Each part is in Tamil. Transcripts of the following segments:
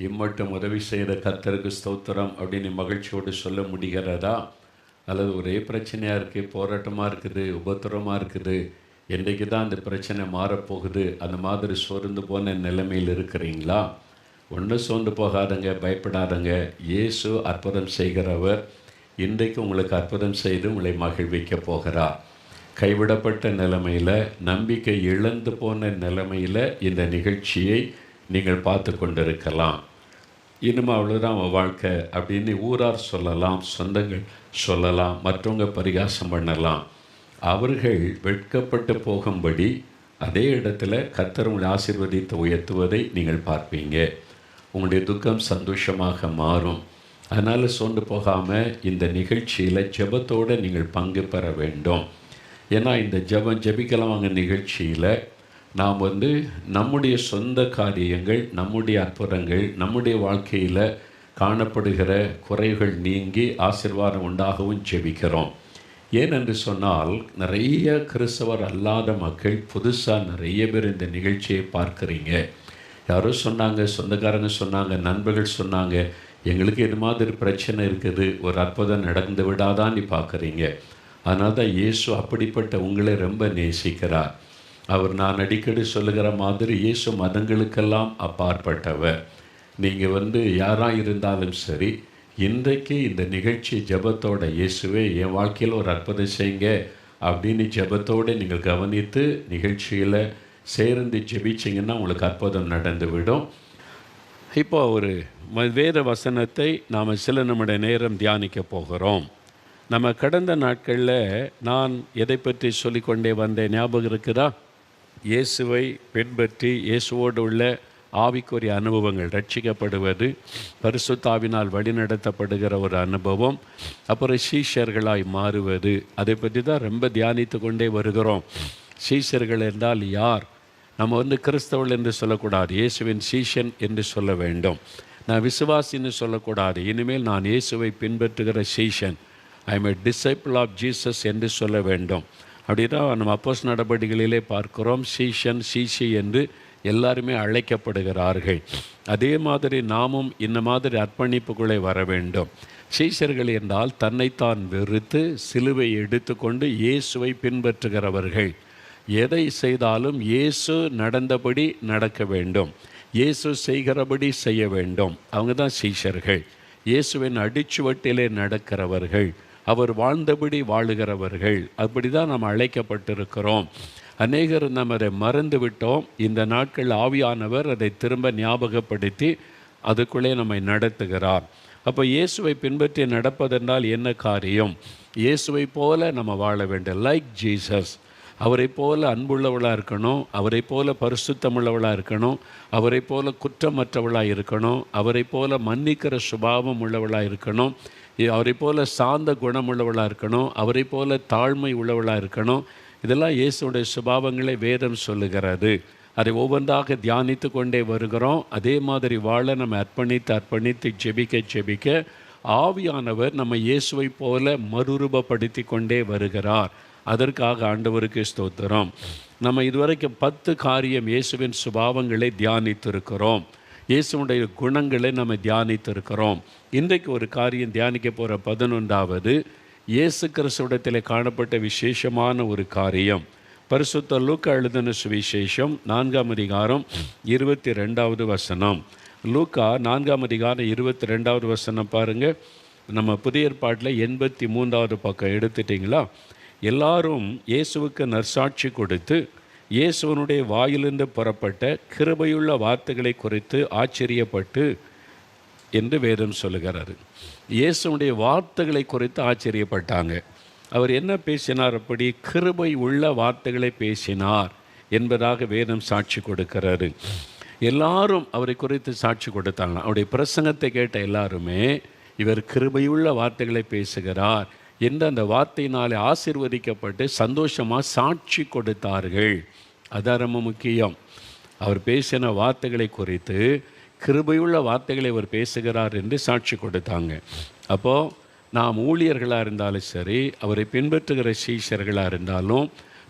இம்மட்டும் உதவி செய்கிற கர்த்தருக்கு ஸ்தோத்திரம் அப்படின்னு மகிழ்ச்சியோடு சொல்ல முடிகிறதா? அல்லது ஒரே பிரச்சனையாக இருக்குது, போராட்டமாக இருக்குது, உபத்திரமாக இருக்குது, என்றைக்கு தான் அந்த பிரச்சனை மாறப்போகுது, அந்த மாதிரி சோர்ந்து போன நிலைமையில் இருக்கிறீங்களா? ஒன்றும் சோர்ந்து போகாதங்க, பயப்படாதங்க. இயேசு அற்புதம் செய்கிறவர். இன்றைக்கு உங்களுக்கு அற்புதம் செய்து உங்களை மகிழ்விக்க போகிறார். கைவிடப்பட்ட நிலைமையில், நம்பிக்கை இழந்து போன நிலைமையில் இந்த நிகழ்ச்சியை நீங்கள் பார்த்து கொண்டிருக்கலாம். இனிமே அவ்வளோதான் அவன் வாழ்க்கை அப்படின்னு ஊரார் சொல்லலாம், சொந்தங்கள் சொல்லலாம், மற்றவங்க பரிகாசம் பண்ணலாம். அவர்கள் வெட்கப்பட்டு போகும்படி அதே இடத்துல கர்த்தர் உங்களை ஆசீர்வதித்து உயர்த்துவதை நீங்கள் பார்ப்பீங்க. உங்களுடைய துக்கம் சந்தோஷமாக மாறும். அதனால் சோர்ந்து போகாமல் இந்த நிகழ்ச்சியில் ஜெபத்தோடு நீங்கள் பங்கு பெற வேண்டும். ஏன்னா இந்த ஜெபிக்கலாம் வாங்க நிகழ்ச்சியில் நாம் நம்முடைய சொந்த காரியங்கள், நம்முடைய அற்புதங்கள், நம்முடைய வாழ்க்கையில் காணப்படுகிற குறைகள் நீங்கி ஆசீர்வாதம் உண்டாகவும் ஜெபிக்கிறோம். ஏனென்று சொன்னால் நிறைய கிறிஸ்தவர் அல்லாத மக்கள் புதுசாக நிறைய பேர் இந்த நிகழ்ச்சியை பார்க்குறீங்க. யாரோ சொன்னாங்க, சொந்தக்காரங்க சொன்னாங்க, நண்பர்கள் சொன்னாங்க, எங்களுக்கு இது மாதிரி பிரச்சனை இருக்குது, ஒரு அற்புதம் நடந்து விடாதான் நீ பார்க்குறீங்க. அதனால தான் இயேசு அப்படிப்பட்ட உங்களை ரொம்ப நேசிக்கிறார். அவர் நான் அடிக்கடி சொல்லுகிற மாதிரி இயேசு மதங்களுக்கெல்லாம் அப்பாற்பட்டவர். நீங்கள் யாராக இருந்தாலும் சரி, இன்றைக்கு இந்த நிகழ்ச்சி ஜெபத்தோட இயேசுவே என் வாழ்க்கையில் ஒரு அற்புதம் செய்யுங்க அப்படின்னு ஜெபத்தோடு நீங்கள் கவனித்து நிகழ்ச்சியில் சேர்ந்து ஜெபிச்சிங்கன்னா உங்களுக்கு அற்புதம் நடந்துவிடும். இப்போ ஒரு வேத வசனத்தை நாம் சில நிமிட நேரம் தியானிக்க போகிறோம். நம்ம கடந்த நாட்களில் நான் எதை பற்றி சொல்லிக்கொண்டே வந்தேன் ஞாபகம் இருக்குதா? இயேசுவை பின்பற்றி இயேசுவோடு உள்ள ஆவிக்குரிய அனுபவங்கள், ரட்சிக்கப்படுவது, பரிசுத்தாவினால் வழிநடத்தப்படுகிற ஒரு அனுபவம், அப்புறம் சீஷர்களாய் மாறுவது, அதை பற்றி தான் ரொம்ப தியானித்து கொண்டே வருகிறோம். சீஷர்கள் என்றால் யார்? நம்ம கிறிஸ்தவர்கள் என்று சொல்லக்கூடாது, இயேசுவின் சீஷன் என்று சொல்ல வேண்டும். நான் விசுவாசின்னு சொல்லக்கூடாது, இனிமேல் நான் இயேசுவை பின்பற்றுகிற சீஷன், I am a disciple of Jesus என்று சொல்ல வேண்டும். அப்படிதான் நம்ம அப்போஸ்தலர் நடபடிகளிலே பார்க்கிறோம். சீஷன், சீஷி என்று எல்லாருமே அழைக்கப்படுகிறார்கள். அதே மாதிரி நாமும் இந்த மாதிரி அர்ப்பணிப்புக்குள்ளே வர வேண்டும். சீஷர்கள் என்றால் தன்னைத்தான் வெறுத்து சிலுவை எடுத்துக்கொண்டு இயேசுவை பின்பற்றுகிறவர்கள். எதை செய்தாலும் இயேசு நடந்தபடி நடக்க வேண்டும், இயேசு செய்கிறபடி செய்ய வேண்டும். அவங்க தான் சீஷர்கள். இயேசுவின் அடிச்சுவட்டிலே நடக்கிறவர்கள், அவர் வாழ்ந்தபடி வாழுகிறவர்கள். அப்படி தான் நாம் அழைக்கப்பட்டிருக்கிறோம். அநேகர் நம்ம அதை மறந்து விட்டோம். இந்த நாட்கள் ஆவியானவர் அதை திரும்ப ஞாபகப்படுத்தி அதுக்குள்ளே நம்மை நடத்துகிறார். அப்போ இயேசுவை பின்பற்றி நடப்பதென்றால் என்ன காரியம்? இயேசுவை போல நம்ம வாழ வேண்டும். Like Jesus. அவரை போல அன்புள்ளவளாக இருக்கணும், அவரை போல பரிசுத்தமுள்ளவளாக இருக்கணும், அவரை போல குற்றமற்றவளாக இருக்கணும், அவரை போல மன்னிக்கிற சுபாவம் உள்ளவளாக இருக்கணும், அவரை போல சாந்த குணமுள்ளவளாக இருக்கணும், அவரை போல தாழ்மை உள்ளவளாக இருக்கணும். இதெல்லாம் இயேசுடைய சுபாவங்களை வேதம் சொல்லுகிறது. அதை ஒவ்வொன்றாக தியானித்து கொண்டே வருகிறோம். அதே மாதிரி வாழ நம்ம அர்ப்பணித்து ஜெபிக்க ஆவியானவர் நம்ம இயேசுவை போல மறுரூபப்படுத்தி கொண்டே வருகிறார். அதற்காக ஆண்டவருக்கு ஸ்தோத்திரம். நம்ம இதுவரைக்கும் 10 காரியம் இயேசுவின் சுபாவங்களை தியானித்திருக்கிறோம். இயேசுடைய குணங்களை நம்ம தியானித்திருக்கிறோம். இன்றைக்கு ஒரு காரியம் தியானிக்க போகிற 11வது இயேசு கிறிஸ்துவிடத்தில் காணப்பட்ட விசேஷமான ஒரு காரியம். பரிசுத்த லூக்கா எழுதின சுவிசேஷம் 4ஆம் அதிகாரம் 22வது வசனம். லூக்கா 4ஆம் அதிகாரம் 22வது வசனம் பாருங்கள். நம்ம புதிய ஏற்பாட்டில் 83வது பக்கம் எடுத்துட்டிங்களா? எல்லாரும் இயேசுவுக்கு நற்சாட்சி கொடுத்து இயேசுவனுடைய வாயிலிருந்து புறப்பட்ட கிருபையுள்ள வார்த்தைகளை குறித்து ஆச்சரியப்பட்டு என்று வேதம் சொல்லுகிறாரு. இயேசுடைய வார்த்தைகளை குறித்து ஆச்சரியப்பட்டாங்க. அவர் என்ன பேசினார்? அப்படி கிருபை உள்ள வார்த்தைகளை பேசினார் என்பதாக வேதம் சாட்சி கொடுக்கிறாரு. எல்லாரும் அவரை குறித்து சாட்சி கொடுத்தாங்க. அவருடைய பிரசங்கத்தை கேட்ட எல்லாருமே இவர் கிருபையுள்ள வார்த்தைகளை பேசுகிறார் என்று அந்த வார்த்தையினாலே ஆசீர்வதிக்கப்பட்டு சந்தோஷமாக சாட்சி கொடுத்தார்கள். அதான் ரொம்ப முக்கியம். அவர் பேசின வார்த்தைகளை குறித்து கிருபையுள்ள வார்த்தைகளை அவர் பேசுகிறார் என்று சாட்சி கொடுத்தாங்க. அப்போது நாம் ஊழியர்களாக இருந்தாலும் சரி, அவரை பின்பற்றுகிற சீஷர்களாக இருந்தாலும்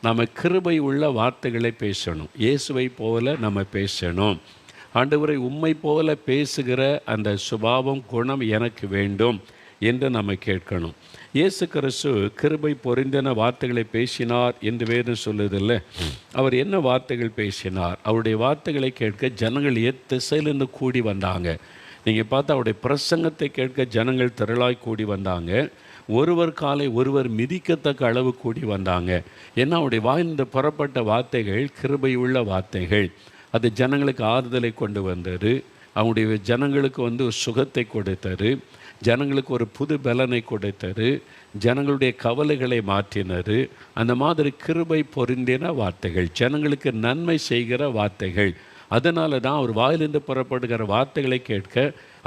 நாம் கிருபை உள்ள வார்த்தைகளை பேசணும். இயேசுவை போல நம்ம பேசணும். ஆண்டவரை உம்மை போல பேசுகிற அந்த சுபாவம் குணம் எனக்கு வேண்டும் என்று நம்ம கேட்கணும். இயேசு கிறிஸ்து கிருபை பொருந்தின வார்த்தைகளை பேசினார் என்று வேறு சொல்லுதில்லை. அவர் என்ன வார்த்தைகள் பேசினார்? அவருடைய வார்த்தைகளை கேட்க ஜனங்கள் திசையிலிருந்து கூடி வந்தாங்க. நீங்கள் பார்த்தா அவருடைய பிரசங்கத்தை கேட்க ஜனங்கள் திரளாய் கூடி வந்தாங்க. ஒருவர் காலை ஒருவர் மிதிக்கத்தக்க அளவு கூடி வந்தாங்க. ஏன்னா அவருடைய வாயிலிருந்து புறப்பட்ட வார்த்தைகள் கிருபையுள்ள வார்த்தைகள். அது ஜனங்களுக்கு ஆறுதலை கொண்டு வந்தார். அவங்களுடைய ஜனங்களுக்கு ஒரு சுகத்தை கொடுத்தார். ஜனங்களுக்கு ஒரு புது பலனை கொடுத்தார். ஜனங்களுடைய கவலைகளை மாற்றினார். அந்த மாதிரி கிருபை பொருந்தின வார்த்தைகள், ஜனங்களுக்கு நன்மை செய்கிற வார்த்தைகள். அதனால தான் அவர் வாயிலிருந்து புறப்படுகிற வார்த்தைகளை கேட்க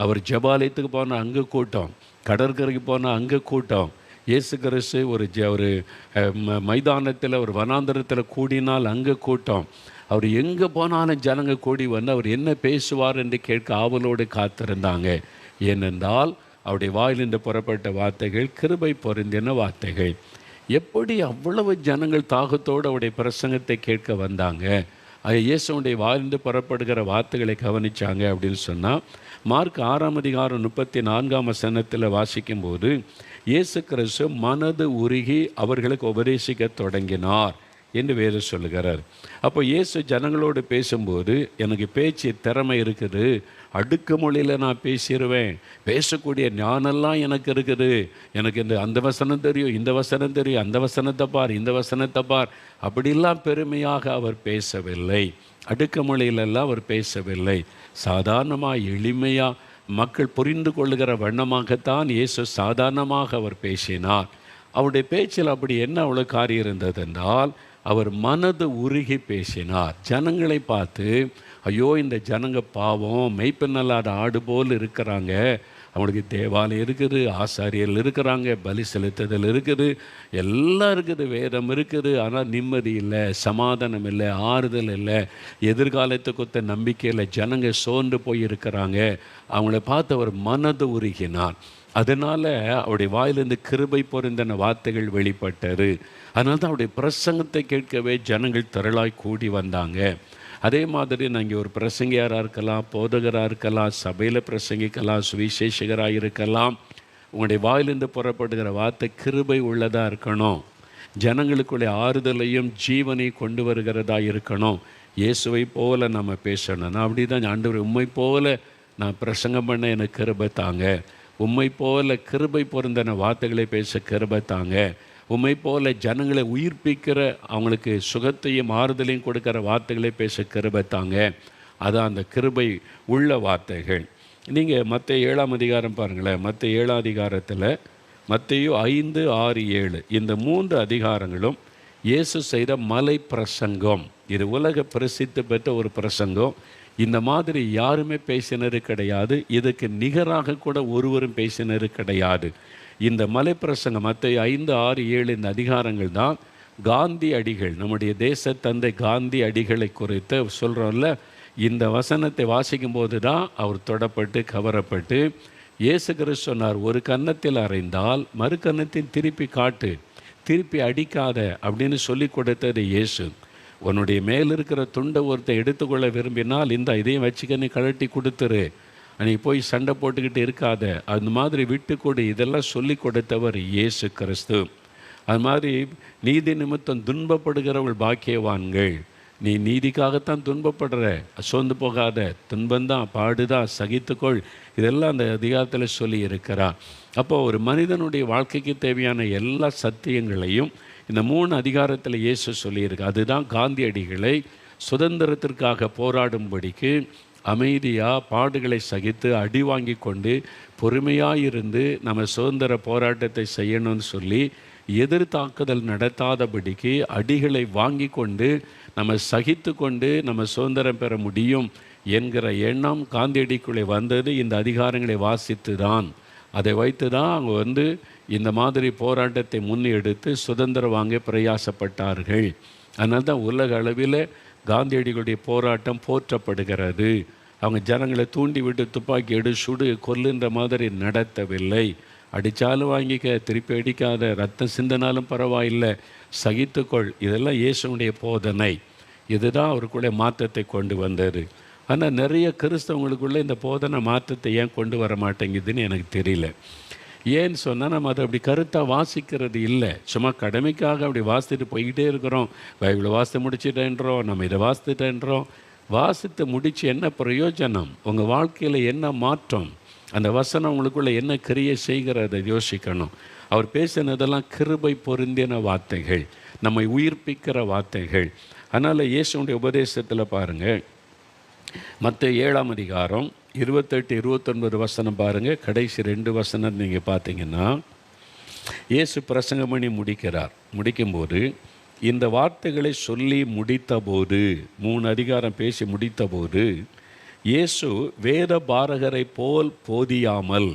அவர் ஜெபாலயத்துக்கு போனால் அங்கே கூட்டம், கடற்கரைக்கு போனால் அங்கே கூட்டம். இயேசு கிறிஸ்து ஒரு மைதானத்தில் ஒரு வனாந்தரத்தில் கூடினால் அங்கே கூட்டம். அவர் எங்கே போனாலும் ஜனங்க கூடி வந்து அவர் என்ன பேசுவார் என்று கேட்க ஆவலோடு காத்திருந்தாங்க. ஏனென்றால் அவருடைய வாயிலிருந்து புறப்பட்ட வார்த்தைகள் கிருபை பொருந்தின வார்த்தைகள். எப்படி அவ்வளவு ஜனங்கள் தாகத்தோடு அவருடைய பிரசங்கத்தை கேட்க வந்தாங்க? இயேசுடைய வாயிலிருந்து புறப்படுகிற வார்த்தைகளை கவனித்தாங்க அப்படின்னு சொன்னால், மார்க் 6:34 வாசிக்கும்போது இயேசு கிறிஸ்து மனது உருகி அவர்களுக்கு உபதேசிக்க தொடங்கினார் என்று வேறு சொல்லுகிறார். அப்போ இயேசு ஜனங்களோடு பேசும்போது எனக்கு பேச்சு திறமை இருக்குது, அடுக்கு மொழியில் நான் பேசிடுவேன், பேசக்கூடிய ஞானெல்லாம் எனக்கு இருக்குது, எனக்கு அந்த வசனம் தெரியும், இந்த வசனம் தெரியும், அந்த வசனத்தை பார், இந்த வசனத்தை பார், அப்படிலாம் பெருமையாக அவர் பேசவில்லை. அடுக்கு மொழியிலெல்லாம் அவர் பேசவில்லை. சாதாரணமாக எளிமையாக மக்கள் புரிந்து கொள்ளுகிற வண்ணமாகத்தான் இயேசு சாதாரணமாக அவர் பேசினார். அவருடைய பேச்சில் அப்படி என்ன அவ்வளோ காரியம் இருந்தது என்றால், அவர் மனது உருகி பேசினார். ஜனங்களை பார்த்து, ஐயோ இந்த ஜனங்க பாவம், மெய்ப்பெண்ணல்லாத ஆடு போல் இருக்கிறாங்க, அவங்களுக்கு தேவாலயம் இருக்குது, ஆசாரியர்கள் இருக்கிறாங்க, பலி செலுத்துதல் இருக்குது, எல்லாம் இருக்குது, வேதம் இருக்குது, ஆனால் நிம்மதி இல்லை, சமாதானம் இல்லை, ஆறுதல் இல்லை, எதிர்காலத்துக்கு நம்பிக்கை இல்லை, ஜனங்க சோர்ந்து போய் இருக்கிறாங்க. அவங்கள பார்த்து அவர் மனது உருகினார். அதனால் அவருடைய வாயிலிருந்து கிருபை பொருந்தின வார்த்தைகள் வெளிப்பட்டது. அதனால தான் அவருடைய பிரசங்கத்தை கேட்கவே ஜனங்கள் திரளாய் கூடி வந்தாங்க. அதே மாதிரி நாங்கள் ஒரு பிரசங்கியாராக இருக்கலாம், போதகராக இருக்கலாம், சபையில் பிரசங்கிக்கலாம், சுவிசேஷகராக இருக்கலாம். உங்களுடைய வாயிலிருந்து புறப்படுகிற வார்த்தை கிருபை உள்ளதாக இருக்கணும். ஜனங்களுக்குள்ளே ஆறுதலையும் ஜீவனை கொண்டு வருகிறதா இருக்கணும். இயேசுவை போல நம்ம பேசணும். நான் அப்படி தான், ஆண்டவர் உம்மை போல நான் பிரசங்கம் பண்ண எனக்கு கிருபை தாங்க, உம்மை போல கிருபை பொருந்தின வார்த்தைகளை பேச கிருபை தாங்க, உம்மை போல ஜனங்களை உயிர்ப்பிக்கிற, அவங்களுக்கு சுகத்தையும் ஆறுதலையும் கொடுக்குற வார்த்தைகளை பேச கிருபை தாங்க. அதான் அந்த கிருபை உள்ள வார்த்தைகள். நீங்கள் மத்தேயு 7 பாருங்களேன். மத்தேயு 7 மத்தேயு 5, 6, 7 இந்த 3 அதிகாரங்களும் இயேசு செய்த மலை பிரசங்கம். இது உலக பிரசித்தி பெற்ற ஒரு பிரசங்கம். இந்த மாதிரி யாருமே பேசினது கிடையாது. இதுக்கு நிகராக கூட ஒருவரும் பேசினது கிடையாது. இந்த மலை பிரசங்கம் மத்தேயு 5, 6, 7 இந்த அதிகாரங்கள் தான் காந்தி அடிகள், நம்முடைய தேச தந்தை காந்தி அடிகளை குறித்து சொல்கிறோம்ல. இந்த வசனத்தை வாசிக்கும் போது தான் அவர் தொடப்பட்டு கவரப்பட்டு, இயேசு கிறிஸ்து சொன்னார், ஒரு கன்னத்தில் அறைந்தால் மறு கன்னத்தில் திருப்பி காட்டு, திருப்பி அடிக்காத அப்படின்னு சொல்லி கொடுத்தது இயேசு. உன்னுடைய மேல் இருக்கிற துண்டை ஒருத்தர் எடுத்துக்கொள்ள விரும்பினால் இதையும் வச்சுக்க, நீ கழட்டி கொடுத்துரு, நீ போய் சண்டை போட்டுக்கிட்டு இருக்காத, அந்த மாதிரி விட்டு கொடு, இதெல்லாம் சொல்லி கொடுத்தவர் இயேசு கிறிஸ்து. அது மாதிரி நீதி நிமித்தம் துன்பப்படுகிறவள் பாக்கியவான்கள். நீ நீதிக்காகத்தான் துன்பப்படுற, சோர்ந்து போகாத, துன்பந்தான், பாடுதான், சகித்துக்கொள், இதெல்லாம் அந்த அதிகாரத்தில் சொல்லி இருக்கிறார். அப்போ ஒரு மனிதனுடைய வாழ்க்கைக்கு தேவையான எல்லா சத்தியங்களையும் இந்த 3 அதிகாரத்தில் இயேசு சொல்லியிருக்கு. அதுதான் காந்தியடிகளை சுதந்திரத்திற்காக போராடும்படிக்கு அமைதியாக பாடுகளை சகித்து அடி வாங்கி கொண்டு பொறுமையாக நம்ம சுதந்திர போராட்டத்தை செய்யணும்னு சொல்லி எதிர்த்தாக்குதல் நடத்தாதபடிக்கு அடிகளை வாங்கி கொண்டு நம்ம சகித்து கொண்டு நம்ம சுதந்திரம் பெற முடியும் என்கிற எண்ணம் காந்தியடிக்குள்ளே வந்தது இந்த அதிகாரங்களை வாசித்து தான். அதை வைத்து தான் அவங்க இந்த மாதிரி போராட்டத்தை முன்னெடுத்து சுதந்திரம் வாங்க பிரயாசப்பட்டார்கள். அதனால தான் உலக அளவில் காந்தியடிகளுடைய போராட்டம் போற்றப்படுகிறது. அவங்க ஜனங்களை தூண்டி விட்டு துப்பாக்கி எடு சுடு கொல்லுன்ற மாதிரி நடத்தவில்லை. அடித்தாலும் வாங்கிக்க, திருப்பி அடிக்காத, ரத்தம் சிந்தினாலும் பரவாயில்லை, சகித்துக்கொள், இதெல்லாம் இயேசுடைய போதனை. இதுதான் அவருக்குள்ளே மாற்றத்தை கொண்டு வந்தது. ஆனால் நிறைய கிறிஸ்தவங்களுக்குள்ளே இந்த போதனை மாற்றத்தை ஏன் கொண்டு வர மாட்டேங்குதுன்னு எனக்கு தெரியல. ஏன்னு சொன்னால் நம்ம அதை அப்படி கருத்தாக வாசிக்கிறது இல்லை. சும்மா கடமைக்காக அப்படி வாசித்துட்டு போய்கிட்டே இருக்கிறோம். பைபிளை வாசித்து முடிச்சுட்டேன்றோம், நம்ம இதை வாசித்துட்டேன்றோம். வாசித்து முடித்து என்ன பிரயோஜனம்? உங்கள் வாழ்க்கையில் என்ன மாற்றம்? அந்த வசனம் உங்களுக்குள்ளே என்ன கிரியை செய்கிறத யோசிக்கணும். அவர் பேசினதெல்லாம் கிருபை பொருந்தின வார்த்தைகள், நம்மை உயிர்ப்பிக்கிற வார்த்தைகள். அதனால் இயேசுடைய உபதேசத்தில் பாருங்கள், மத்தேயு 7ஆம் அதிகாரம் 28, 29 வசனம் பாருங்கள். கடைசி 2 வசனம் நீங்கள் பார்த்தீங்கன்னா, இயேசு பிரசங்கம் பண்ணி முடிக்கும்போது இந்த வார்த்தைகளை சொல்லி முடித்தபோது, 3 அதிகாரம் பேசி முடித்தபோது, இயேசு வேத பாரகரை போல் போதியாமல்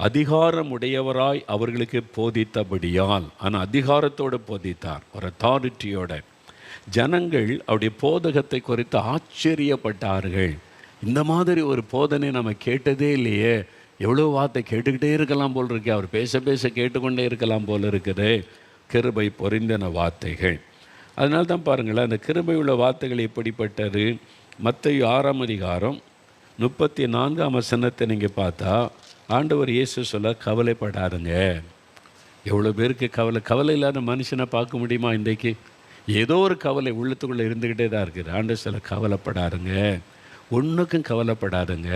அதிகாரம் உடையவராய் அவர்களுக்கு போதித்தபடியால், ஆனால் அதிகாரத்தோடு போதித்தார், ஒரு அத்தாரிட்டியோட. ஜனங்கள் அவருடைய போதகத்தை குறித்து ஆச்சரியப்பட்டார்கள். இந்த மாதிரி ஒரு போதனை நம்ம கேட்டதே இல்லையே, எவ்வளோ வார்த்தை கேட்டுக்கிட்டே இருக்கலாம் போல் இருக்கே, அவர் பேச பேச கேட்டுக்கொண்டே இருக்கலாம் போல் இருக்குது. கிருபை பொருந்தின வார்த்தைகள். அதனால தான் பாருங்களேன், அந்த கிருபை உள்ள வார்த்தைகள் எப்படிப்பட்டது? மத்தேயு 6ஆம் அதிகாரம் 34ஆம் வசனத்தை நீங்கள் பார்த்தா, ஆண்டவர் இயேசு சொல்ல, கவலைப்படாதுங்க. எவ்வளோ பேருக்கு கவலை இல்லாத மனுஷனை பார்க்க முடியுமா இன்றைக்கு? ஏதோ ஒரு கவலை உள்ளத்துக்குள்ளே இருந்துக்கிட்டே தான் இருக்குது. ஆண்டவர் சொல்ல, கவலைப்படாதுங்க, ஒன்றுக்கும் கவலைப்படாதுங்க.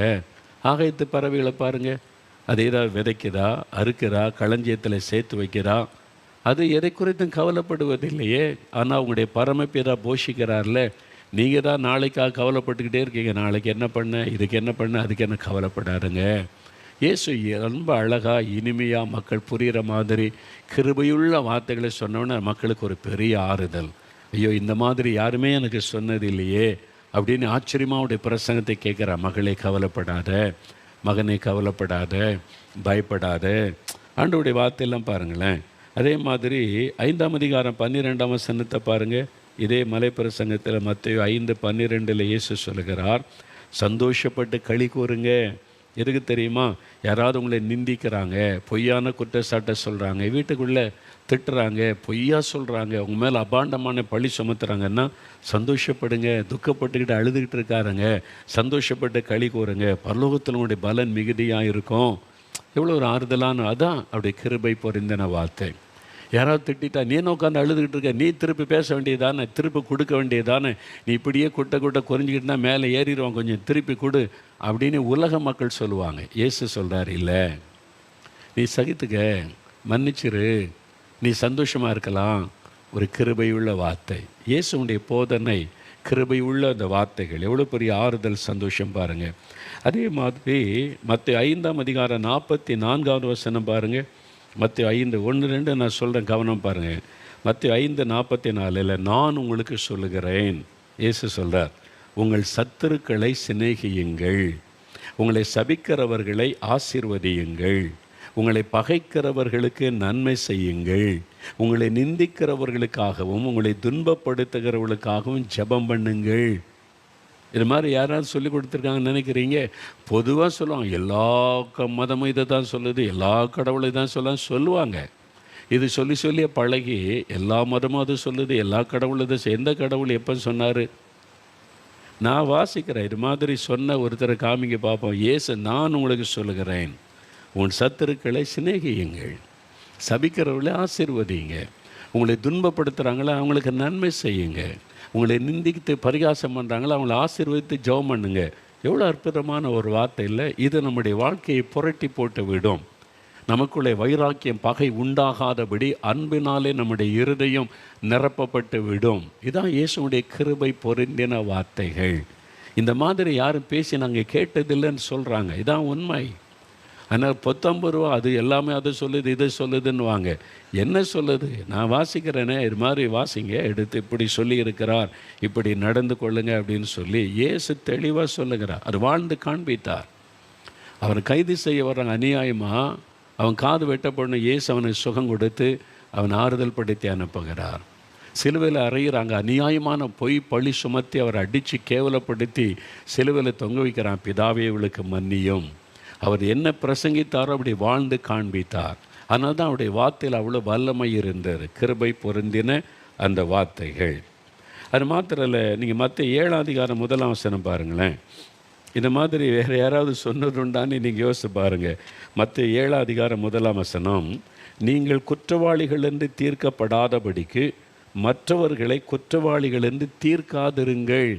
ஆகாயத்து பறவைகளை பாருங்கள், அது ஏதாவது விதைக்குதா, அறுக்கிறா, களஞ்சியத்தில் சேர்த்து வைக்கிறா, அது எதை குறித்தும் கவலைப்படுவதில்லையே. ஆனால் அவங்களுடைய பரமபிதா போஷிக்கிறார்ல. நீங்கள் தான் நாளைக்காக கவலைப்பட்டுக்கிட்டே இருக்கீங்க. நாளைக்கு என்ன பண்ண, இதுக்கு என்ன பண்ண, அதுக்கு என்ன, கவலைப்படாதுங்க. இயேசு ரொம்ப அழகாக இனிமையாக மக்கள் புரிகிற மாதிரி கிருபையுள்ள வார்த்தைகளை சொன்னோன்னே மக்களுக்கு ஒரு பெரிய ஆறுதல். ஐயோ, இந்த மாதிரி யாருமே எனக்கு சொன்னது இல்லையே அப்படின்னு ஆச்சரியமாக அவருடைய பிரசங்கத்தை கேட்குறா. மகளே கவலைப்படாத, மகனே கவலைப்படாத, பயப்படாத. ஆண்டவருடைய வார்த்தையெல்லாம் பாருங்களேன். அதே மாதிரி 5ஆம் அதிகாரம் 12ஆம் வசனத்தை பாருங்கள். இதே மலை பிரசங்கத்தில் மத்தேயு 5:12 இயேசு சொல்லுகிறார், சந்தோஷப்பட்டு களி கூறுங்க. எதுக்கு தெரியுமா? யாராவது உங்களை நிந்திக்கிறாங்க, பொய்யான குற்றச்சாட்டை சொல்கிறாங்க, வீட்டுக்குள்ளே திட்டுறாங்க, பொய்யா சொல்கிறாங்க, உங்கள் மேலே அபாண்டமான பழி சுமத்துறாங்கன்னா சந்தோஷப்படுங்க. துக்கப்பட்டுக்கிட்டு அழுதுகிட்டு இருக்காருங்க, சந்தோஷப்பட்டு களி கூறுங்க, பரலோகத்தில் உங்களுடைய பலன் மிகுதியாக இருக்கும். எவ்வளோ ஒரு ஆறுதலான, அதான் அப்படியே கிருபை பொருந்தின வார்த்தை. யாராவது திட்டா, நீ என்ன உட்காந்து அழுதுகிட்டு இருக்க, நீ திருப்பி பேச வேண்டியதானே, திருப்பி கொடுக்க வேண்டியதானே, நீ இப்படியே குட்டை குறிஞ்சிக்கிட்டுனா மேலே ஏறிடுவான், கொஞ்சம் திருப்பி கொடு அப்படின்னு உலக மக்கள் சொல்லுவாங்க. இயேசு சொல்கிறார், இல்லை, நீ சகித்துக்க, மன்னிச்சிரு, நீ சந்தோஷமாக இருக்கலாம். ஒரு கிருபையுள்ள வார்த்தை. இயேசுடைய போதனை கிருபையுள்ள அந்த வார்த்தைகள் எவ்வளோ பெரிய ஆறுதல், சந்தோஷம் பாருங்கள். அதே மாதிரி மத்தேயு 5ஆம் அதிகாரம் 44ஆவது வசனம் பாருங்கள். மத்தேயு 5:1-2 நான் சொல்கிறேன், கவனம் பாருங்கள். மத்தேயு 5:44 நான் உங்களுக்கு சொல்லுகிறேன், இயேசு சொல்கிறார், உங்கள் சத்துருக்களை சிநேகியுங்கள், உங்களை சபிக்கிறவர்களை ஆசீர்வதியுங்கள், உங்களை பகைக்கிறவர்களுக்கு நன்மை செய்யுங்கள், உங்களை நிந்திக்கிறவர்களுக்காகவும் உங்களை துன்பப்படுத்துகிறவர்களுக்காகவும் ஜெபம் பண்ணுங்கள். இது மாதிரி யாராவது சொல்லி கொடுத்துருக்காங்கன்னு நினைக்கிறீங்க? பொதுவாக சொல்லுவாங்க, எல்லா மதமும் இதை தான் சொல்லுது, எல்லா கடவுளையும் தான் சொல்லுவாங்க. இது சொல்லி சொல்லிய பழகி எல்லா மதமும் அது சொல்லுது, எல்லா கடவுளும் இதை. எந்த கடவுள் எப்போ சொன்னார்? நான் வாசிக்கிறேன். இது மாதிரி சொன்ன ஒருத்தரை காமிங்க பார்ப்போம். இயேசு, நான் உங்களுக்கு சொல்லுகிறேன், உன் சத்துருக்களை சிநேகியுங்கள், சபிக்கிறவர்களை ஆசீர்வதிங்க, உங்களை துன்பப்படுத்துகிறாங்களா அவங்களுக்கு நன்மை செய்யுங்க, உங்களை நிந்தித்து பரிகாசம் பண்ணுறாங்களா அவங்கள ஆசீர்வதித்து ஜெபம் பண்ணுங்க. எவ்வளோ அற்புதமான ஒரு வார்த்தை இல்லை? இது நம்முடைய வாழ்க்கையை புரட்டி போட்டு விடும். நமக்குள்ளே வைராக்கியம், பகை உண்டாகாதபடி அன்பினாலே நம்முடைய இருதயம் நிரப்பப்பட்டு விடும். இதான் இயேசுடைய கிருபை பொருந்தின வார்த்தைகள். இந்த மாதிரி யாரும் பேசி நாங்கள் கேட்டதில்லைன்னு சொல்கிறாங்க. இதான் உண்மை. ஆனால் 19 ரூபா அது எல்லாமே அதை சொல்லுது, இதை சொல்லுதுன்னு வாங்க. என்ன சொல்லுது? நான் வாசிக்கிறேனே, இது மாதிரி வாசிங்க, எடுத்து இப்படி சொல்லி இருக்கிறார், இப்படி நடந்து கொள்ளுங்க அப்படின்னு சொல்லி இயேசு தெளிவாக சொல்லுகிறார். அது வாழ்ந்து காண்பித்தார். அவனை கைது செய்ய வர்றாங்க அநியாயமாக, அவன் காது வெட்டப்படணும். இயேசு அவனுக்கு சுகம் கொடுத்து அவன் ஆறுதல் படுத்தி அனுப்புகிறார். சிலுவையில் அறையிறாங்க, அநியாயமான பொய் பழி சுமத்தி அவரை அடித்து கேவலப்படுத்தி சிலுவையில் தொங்க வைக்கிறான். பிதாவே இவளுக்கு மன்னியும். அவர் என்ன பிரசங்கித்தாரோ அப்படி வாழ்ந்து காண்பித்தார். அதனால தான் அவருடைய வார்த்தையில் அவ்வளோ வல்லமை இருந்தது, கிருபை பொருந்தின அந்த வார்த்தைகள். அது மாத்திரம் இல்லை, நீங்கள் மற்ற 7ஆம் அதிகாரம் 1ஆம் வசனம் பாருங்களேன். இந்த மாதிரி வேறு யாராவது சொன்னதுண்டான்னு நீங்கள் யோசிச்சு பாருங்கள். மற்ற 7ஆம் அதிகாரம் 1ஆம் வசனம், நீங்கள் குற்றவாளிகள் என்று தீர்க்கப்படாதபடிக்கு மற்றவர்களை குற்றவாளிகள் என்று தீர்க்காதிருங்கள்.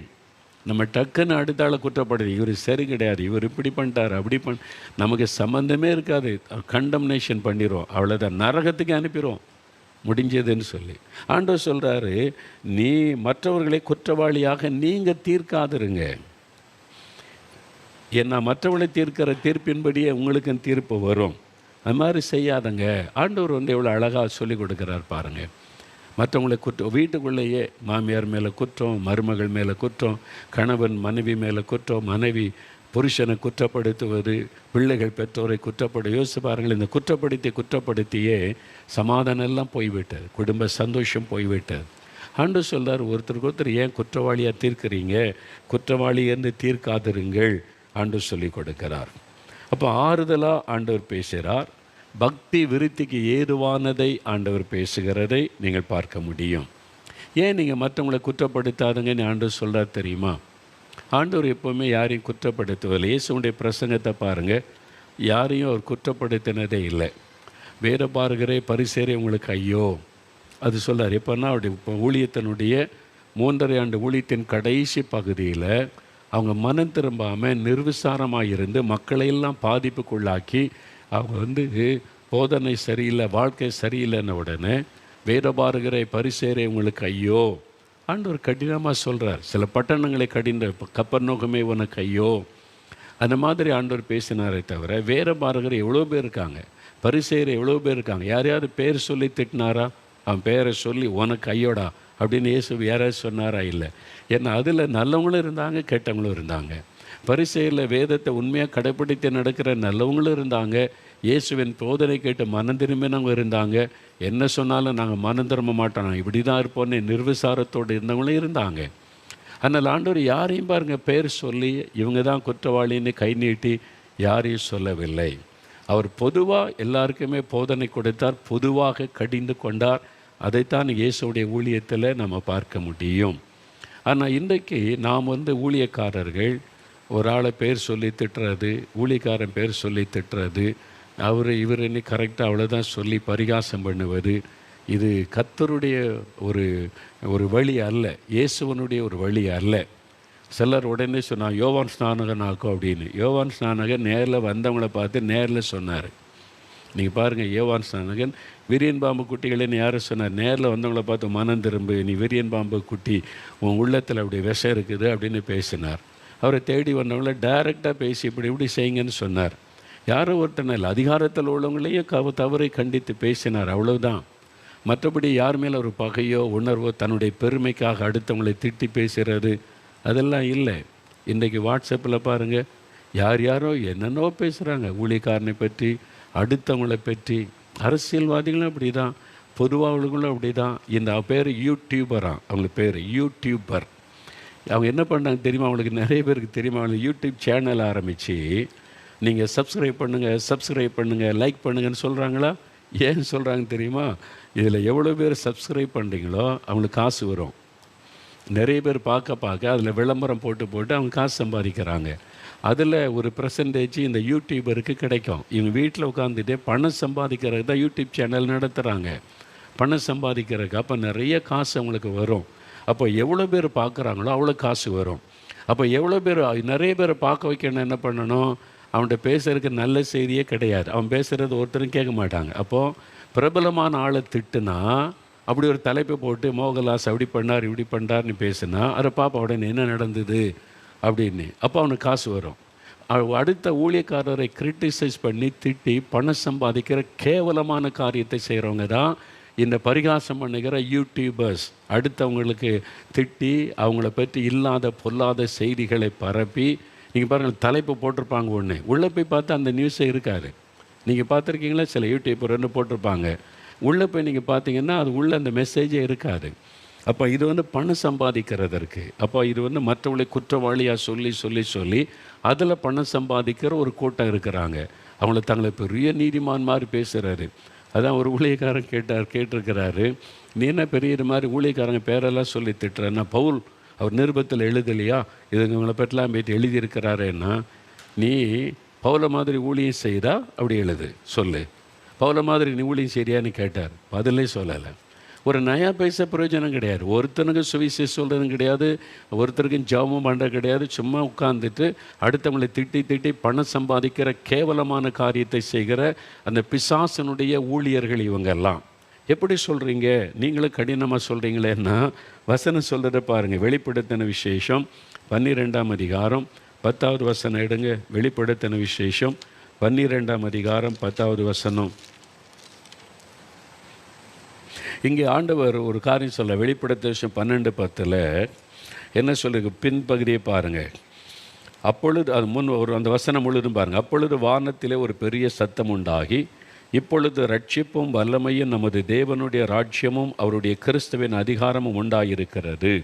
நம்ம டக்குன்னு அடுத்தால குற்றப்படுது, இவர் சரி கிடையாது, இவர் இப்படி பண்ணிட்டார் அப்படி நமக்கு சம்மந்தமே இருக்காது, கண்டம்னேஷன் பண்ணிடுவோம், அவ்வளோதான், நரகத்துக்கு அனுப்பிடுவோம், முடிஞ்சதுன்னு சொல்லி ஆண்டவர் சொல்கிறாரு, நீ மற்றவர்களை குற்றவாளியாக நீங்கள் தீர்க்காதிருங்க. ஏன்னா மற்றவர்களை தீர்க்கிற தீர்ப்பின்படியே உங்களுக்கும் தீர்ப்பு வரும். அது மாதிரி செய்யாதங்க. ஆண்டவர் எவ்வளோ அழகாக சொல்லி கொடுக்குறார் பாருங்கள். மற்றவங்களை குற்றம், வீட்டுக்குள்ளேயே மாமியார் மேலே குற்றம், மருமகள் மேலே குற்றம், கணவன் மனைவி மேலே குற்றம், மனைவி புருஷனை குற்றப்படுத்துவது, பிள்ளைகள் பெற்றோரை யோசிச்சு பாருங்கள். இந்த குற்றப்படுத்தியே சமாதானம் எல்லாம் போய்விட்டது, குடும்ப சந்தோஷம் போய்விட்டது. ஆண்டவர் சொல்கிறார், ஒருத்தருக்கு ஏன் குற்றவாளியாக தீர்க்கிறீங்க, குற்றவாளி என்று தீர்க்காதிருங்கள் ஆண்டவர் சொல்லி கொடுக்கிறார். அப்போ ஆறுதலாக ஆண்டவர் பேசுகிறார். பக்தி விருத்திக்கு ஏதுவானதை ஆண்டவர் பேசுகிறதை நீங்கள் பார்க்க முடியும். ஏன் நீங்கள் மற்றவங்களை குற்றப்படுத்தாதுங்கன்னு ஆண்டவர் சொல்கிறார் தெரியுமா? ஆண்டவர் எப்போவுமே யாரையும் குற்றப்படுத்துவதில்லை. இயேசுடைய பிரசங்கத்தை பாருங்கள், யாரையும் அவர் குற்றப்படுத்தினதே இல்லை. வேற பாருகிறே பரிசேரே உங்களுக்கு ஐயோ, அது சொல்லார். எப்போன்னா அவருடைய இப்போ ஊழியத்தினுடைய 3.5 ஆண்டு ஊழியத்தின் கடைசி பகுதியில் அவங்க மனம் திரும்பாமல் நிர்விசாரமாக இருந்து மக்களையெல்லாம் பாதிப்புக்குள்ளாக்கி அவங்க போதனை சரியில்லை, வாழ்க்கை சரியில்லைன்ன உடனே வேதபாரகரை பரிசேரே உங்களுக்கு ஐயோ ஆண்டவர் கடினமாக சொல்கிறார். சில பட்டணங்களை கப்பர்நோகமே உனக்கு ஐயோ, அந்த மாதிரி ஆண்டவர் பேசினாரே தவிர வேதபாரகர் எவ்வளோ பேர் இருக்காங்க, பரிசேர் எவ்வளோ பேர் இருக்காங்க. யாரையாவது பேர் சொல்லி திட்டினாரா? அவன் பேரை சொல்லி உனக்கு ஐயோடா அப்படின்னு இயேசு யாராவது சொன்னாரா? இல்லை. ஏன்னா அதில் நல்லவங்களும் இருந்தாங்க, கெட்டவங்களும் இருந்தாங்க. பரிசேரில் வேதத்தை உண்மையாக கடைப்பிடித்து நடக்கிற நல்லவங்களும் இருந்தாங்க, இயேசுவின் போதனை கேட்டு மனம் திரும்பினவங்க இருந்தாங்க. என்ன சொன்னாலும் நாங்கள் மனம் திரும்ப மாட்டோம், நாங்கள் இப்படி தான் இருப்போன்னு நிர்விசாரத்தோடு இருந்தவங்களும் இருந்தாங்க. அதனால் ஆண்டவர் யாரையும் பாருங்கள் பேர் சொல்லி இவங்க தான் குற்றவாளின்னு கை நீட்டி யாரையும் சொல்லவில்லை. அவர் பொதுவாக எல்லாருக்குமே போதனை கொடுத்தார், பொதுவாக கடிந்து கொண்டார். அதைத்தான் இயேசுடைய ஊழியத்தில் நம்ம பார்க்க முடியும். ஆனால் இன்றைக்கு நாம் ஊழியக்காரர்கள் ஒரு ஆளை பேர் சொல்லி திட்டுறது, ஊழியக்காரன் பேர் சொல்லி திட்டுறது, இவர் என்ன கரெக்டாக அவ்வளோதான் சொல்லி பரிகாசம் பண்ணுவது, இது கர்த்தருடைய ஒரு வழி அல்ல, இயேசுவனுடைய ஒரு வழி அல்ல. சிலர் உடனே சொன்னான் யோவான் ஸ்நானகன் ஆக்கும் அப்படின்னு. யோவான் ஸ்நானகன் நேரில் வந்தவங்கள பார்த்து நேரில் சொன்னார். நீங்கள் பாருங்கள், யோவான் ஸ்நானகன் விரியன் பாம்பு குட்டிகளேன்னு யாரும் சொன்னார்? நேரில் வந்தவங்கள பார்த்து மனம் திரும்பு, நீ விரியன் பாம்பு குட்டி, உன் உள்ளத்தில் அப்படி விஷம் இருக்குது அப்படின்னு பேசினார். அவரை தேடி வந்தவங்கள டைரெக்டாக பேசி இப்படி செய்யுங்கன்னு சொன்னார். யாரோ ஒருத்தனை இல்லை, அதிகாரத்தில் உள்ளவங்களையும் தவறை கண்டித்து பேசினார், அவ்வளவுதான். மற்றபடி யார் மேலே ஒரு பகையோ உணர்வோ தன்னுடைய பெருமைக்காக அடுத்தவங்களை திட்டி பேசுகிறது அதெல்லாம் இல்லை. இன்றைக்கி வாட்ஸ்அப்பில் பாருங்கள், யாரோ என்னென்னோ பேசுகிறாங்க, ஊழியக்காரனை பற்றி, அடுத்தவங்களை பற்றி. அரசியல்வாதிகளும் அப்படி தான், பொதுவாகவர்களும் அப்படி தான். இந்த பேர் யூடியூபராக, அவங்களுக்கு பேர் யூடியூபர். அவங்க என்ன பண்ணாங்க தெரியுமா? அவங்களுக்கு நிறைய பேருக்கு தெரியுமா? அவங்க யூடியூப் சேனல் ஆரம்பித்து நீங்கள் சப்ஸ்கிரைப் பண்ணுங்கள் லைக் பண்ணுங்கன்னு சொல்கிறாங்களா? ஏன் சொல்கிறாங்க தெரியுமா? இதில் எவ்வளோ பேர் சப்ஸ்கிரைப் பண்ணுறீங்களோ அவங்களுக்கு காசு வரும். நிறைய பேர் பார்க்க அதில் விளம்பரம் போட்டு அவங்க காசு சம்பாதிக்கிறாங்க. அதில் ஒரு பெர்சன்டேஜ் இந்த யூடியூபருக்கு கிடைக்கும். இவங்க வீட்டில் உட்காந்துட்டு பணம் சம்பாதிக்கிறதுக்கு தான் யூடியூப் சேனல் நடத்துகிறாங்க, பணம் சம்பாதிக்கிறதுக்கு. அப்போ நிறைய காசு அவங்களுக்கு வரும். அப்போ எவ்வளோ பேர் பார்க்குறாங்களோ அவ்வளோ காசு வரும். அப்போ எவ்வளோ பேர், நிறைய பேரை பார்க்க வைக்கணும், என்ன பண்ணணும்? அவன்கிட்ட பேசுகிறதுக்கு நல்ல செய்தியே கிடையாது, அவன் பேசுகிறது ஒருத்தரும் கேட்க மாட்டாங்க. அப்போது பிரபலமான ஆளை திட்டுனா, அப்படி ஒரு தலைப்பை போட்டு மோகன்லாஸ் அப்படி பண்ணார் இப்படி பண்ணார்னு பேசுனா, அதை பாப்பா உடனே என்ன நடந்தது அப்படின்னு, அப்போ அவனுக்கு காசு வரும். அடுத்த ஊழியக்காரரை கிரிட்டிசைஸ் பண்ணி திட்டி பணம் சம்பாதிக்கிற கேவலமான காரியத்தை செய்கிறவங்க தான் இந்த பரிகாசம் பண்ணுகிற யூடியூபர்ஸ். அடுத்தவங்களுக்கு திட்டி அவங்கள பற்றி இல்லாத பொல்லாத செய்திகளை பரப்பி, நீங்கள் பாருங்கள், தலைப்பு போட்டிருப்பாங்க ஒன்று, உள்ளே போய் பார்த்தா அந்த நியூஸே இருக்காது. நீங்கள் பார்த்துருக்கீங்களா? சில யூடியூபர் போட்டிருப்பாங்க, உள்ளே போய் நீங்கள் பார்த்தீங்கன்னா அது உள்ளே அந்த மெசேஜே இருக்காது. அப்போ இது பணம் சம்பாதிக்கிறதற்கு, அப்போ இது மற்றவங்களை குற்றவாளியாக சொல்லி அதில் பணம் சம்பாதிக்கிற ஒரு கூட்டம் இருக்கிறாங்க. அவங்கள தங்களை பெரிய நீதிமான் மாதிரி பேசுகிறாரு. அதான் ஒரு ஊழியக்காரன் கேட்டிருக்கிறாரு, நீ என்ன பெரிய இது மாதிரி ஊழியக்காரங்க பேரெல்லாம் சொல்லி திட்டுறேன்னா, பவுல் அவர் நிருபத்தில் எழுதலையா, இதுங்க இவங்களை பற்றிலாம் போய்ட்டு எழுதியிருக்கிறாருன்னா, நீ பவுலை மாதிரி ஊழியம் செய்தா அப்படி எழுது சொல்லு, பவுலை மாதிரி நீ ஊழியம் செய்றியான்னு கேட்டார். பதிலே சொல்லலை. ஒரு நயா பைசா பிரயோஜனம் கிடையாது. ஒருத்தனுக்கு சுவிசேஷம் சொல்கிறதும் கிடையாது, ஒருத்தருக்கும் ஜெபமும் பண்ணுறது கிடையாது. சும்மா உட்கார்ந்துட்டு அடுத்தவங்களை திட்டி பணம் சம்பாதிக்கிற கேவலமான காரியத்தை செய்கிற அந்த பிசாசனுடைய ஊழியர்கள் இவங்கெல்லாம். எப்படி சொல்கிறீங்க, நீங்களும் கடினமாக சொல்கிறீங்களேன்னா வசனம் சொல்கிறத பாருங்கள். வெளிப்படுத்தின விசேஷம் 12ஆம் அதிகாரம் 10வது வசனம் எடுங்க. வெளிப்படுத்தின விசேஷம் 12ஆம் அதிகாரம் 10வது வசனம். இங்கே ஆண்டவர் ஒரு காரியம் சொல்ல, வெளிப்படுத்த விஷயம் 12:10 என்ன சொல்லுங்க, பின்பகுதியை பாருங்கள். அப்பொழுது அது முன் அந்த வசனம் முழுதும் பாருங்கள். அப்பொழுது வானத்திலே ஒரு பெரிய சத்தம் உண்டாகி, இப்பொழுது ரட்சிப்பும் வல்லமையும் நமது தேவனுடைய ராஜ்யமும் அவருடைய கிறிஸ்துவின் அதிகாரமும் உண்டாயிருக்கிறது.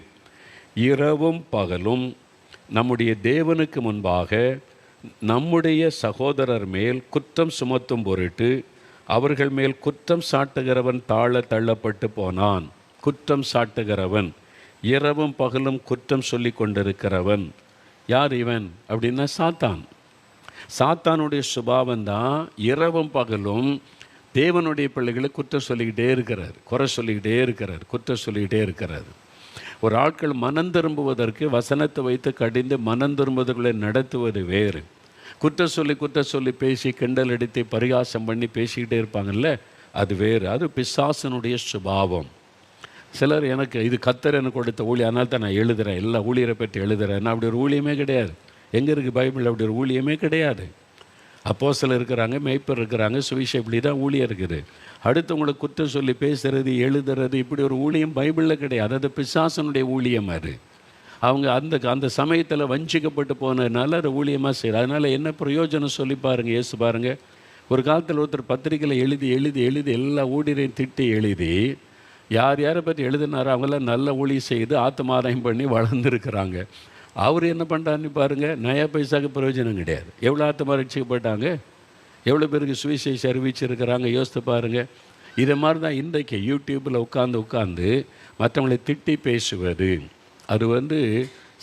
இரவும் பகலும் நம்முடைய தேவனுக்கு முன்பாக நம்முடைய சகோதரர் மேல் குற்றம் சுமத்தும் பொருட்டு அவர்கள் மேல் குற்றம் சாட்டுகிறவன் தள்ளப்பட்டு போனான். குற்றம் சாட்டுகிறவன், இரவும் பகலும் குற்றம் சொல்லி கொண்டிருக்கிறவன். யார் இவன் அப்படின்னா சாத்தான். சாத்தானுடைய சுபாவம் தான் இரவும் பகலும் தேவனுடைய பிள்ளைகளை குற்றம் சொல்லிக்கிட்டே இருக்கிறார், குறை சொல்லிக்கிட்டே இருக்கிறார், குற்றம் சொல்லிக்கிட்டே இருக்கிறார். ஒரு ஆட்கள் மனம் திரும்புவதற்கு வசனத்தை வைத்து கடிந்து மனம் திரும்புவதற்குள்ளே நடத்துவது வேறு. குற்றம் சொல்லி பேசி கிண்டல் அடித்து பரிகாசம் பண்ணி பேசிக்கிட்டே இருப்பாங்கல்ல, அது வேறு. அது பிசாசனுடைய சுபாவம். சிலர் எனக்கு இது கர்த்தர் எனக்கு கொடுத்த ஊழியம், அதனால தான் நான் எழுதுகிறேன், எல்லா ஊழியரை பற்றி எழுதுகிறேன். அப்படி ஒரு ஊழியமே கிடையாது. எங்கே இருக்குது பைபிள்? அப்படி ஒரு ஊழியமே கிடையாது. அப்போஸ்தலர் இருக்கிறாங்க, மேய்ப்பர் இருக்கிறாங்க, சுவிசேஷம், இப்படி தான் ஊழியம் இருக்குது. அடுத்தவங்களை குற்றம் சொல்லி பேசுகிறது, எழுதுறது, இப்படி ஒரு ஊழியம் பைபிளில் கிடையாது. அது பிசாசனுடைய ஊழியம். அது அவங்க அந்த சமயத்தில் வஞ்சிக்கப்பட்டு போனதுனால அதை ஊழியமாக செய்கிறார். அதனால் என்ன பிரயோஜனம் சொல்லி பாருங்கள், ஏசு பாருங்கள். ஒரு காலத்தில் ஒருத்தர் பத்திரிக்கையில் எழுதி எல்லா ஊழியரையும் திட்டி எழுதி யார் யாரை பற்றி எழுதினாரோ அவங்களாம் நல்ல ஊழியம் செய்து ஆத்மாராயம் பண்ணி வளர்ந்துருக்கிறாங்க. அவர் என்ன பண்ணுறாருன்னு பாருங்கள், நயா பைசாவுக்கு பிரயோஜனம் கிடையாது. எவ்வளோ ஆத்மா ரட்சிக்கப்பட்டாங்க, எவ்வளோ பேருக்கு சுவிசேஷம் அறிவிச்சிருக்கிறாங்க, யோசித்து பாருங்கள். இதை மாதிரி தான் இன்றைக்கு யூடியூப்பில் உட்காந்து மற்றவங்களை திட்டி பேசுவது, அது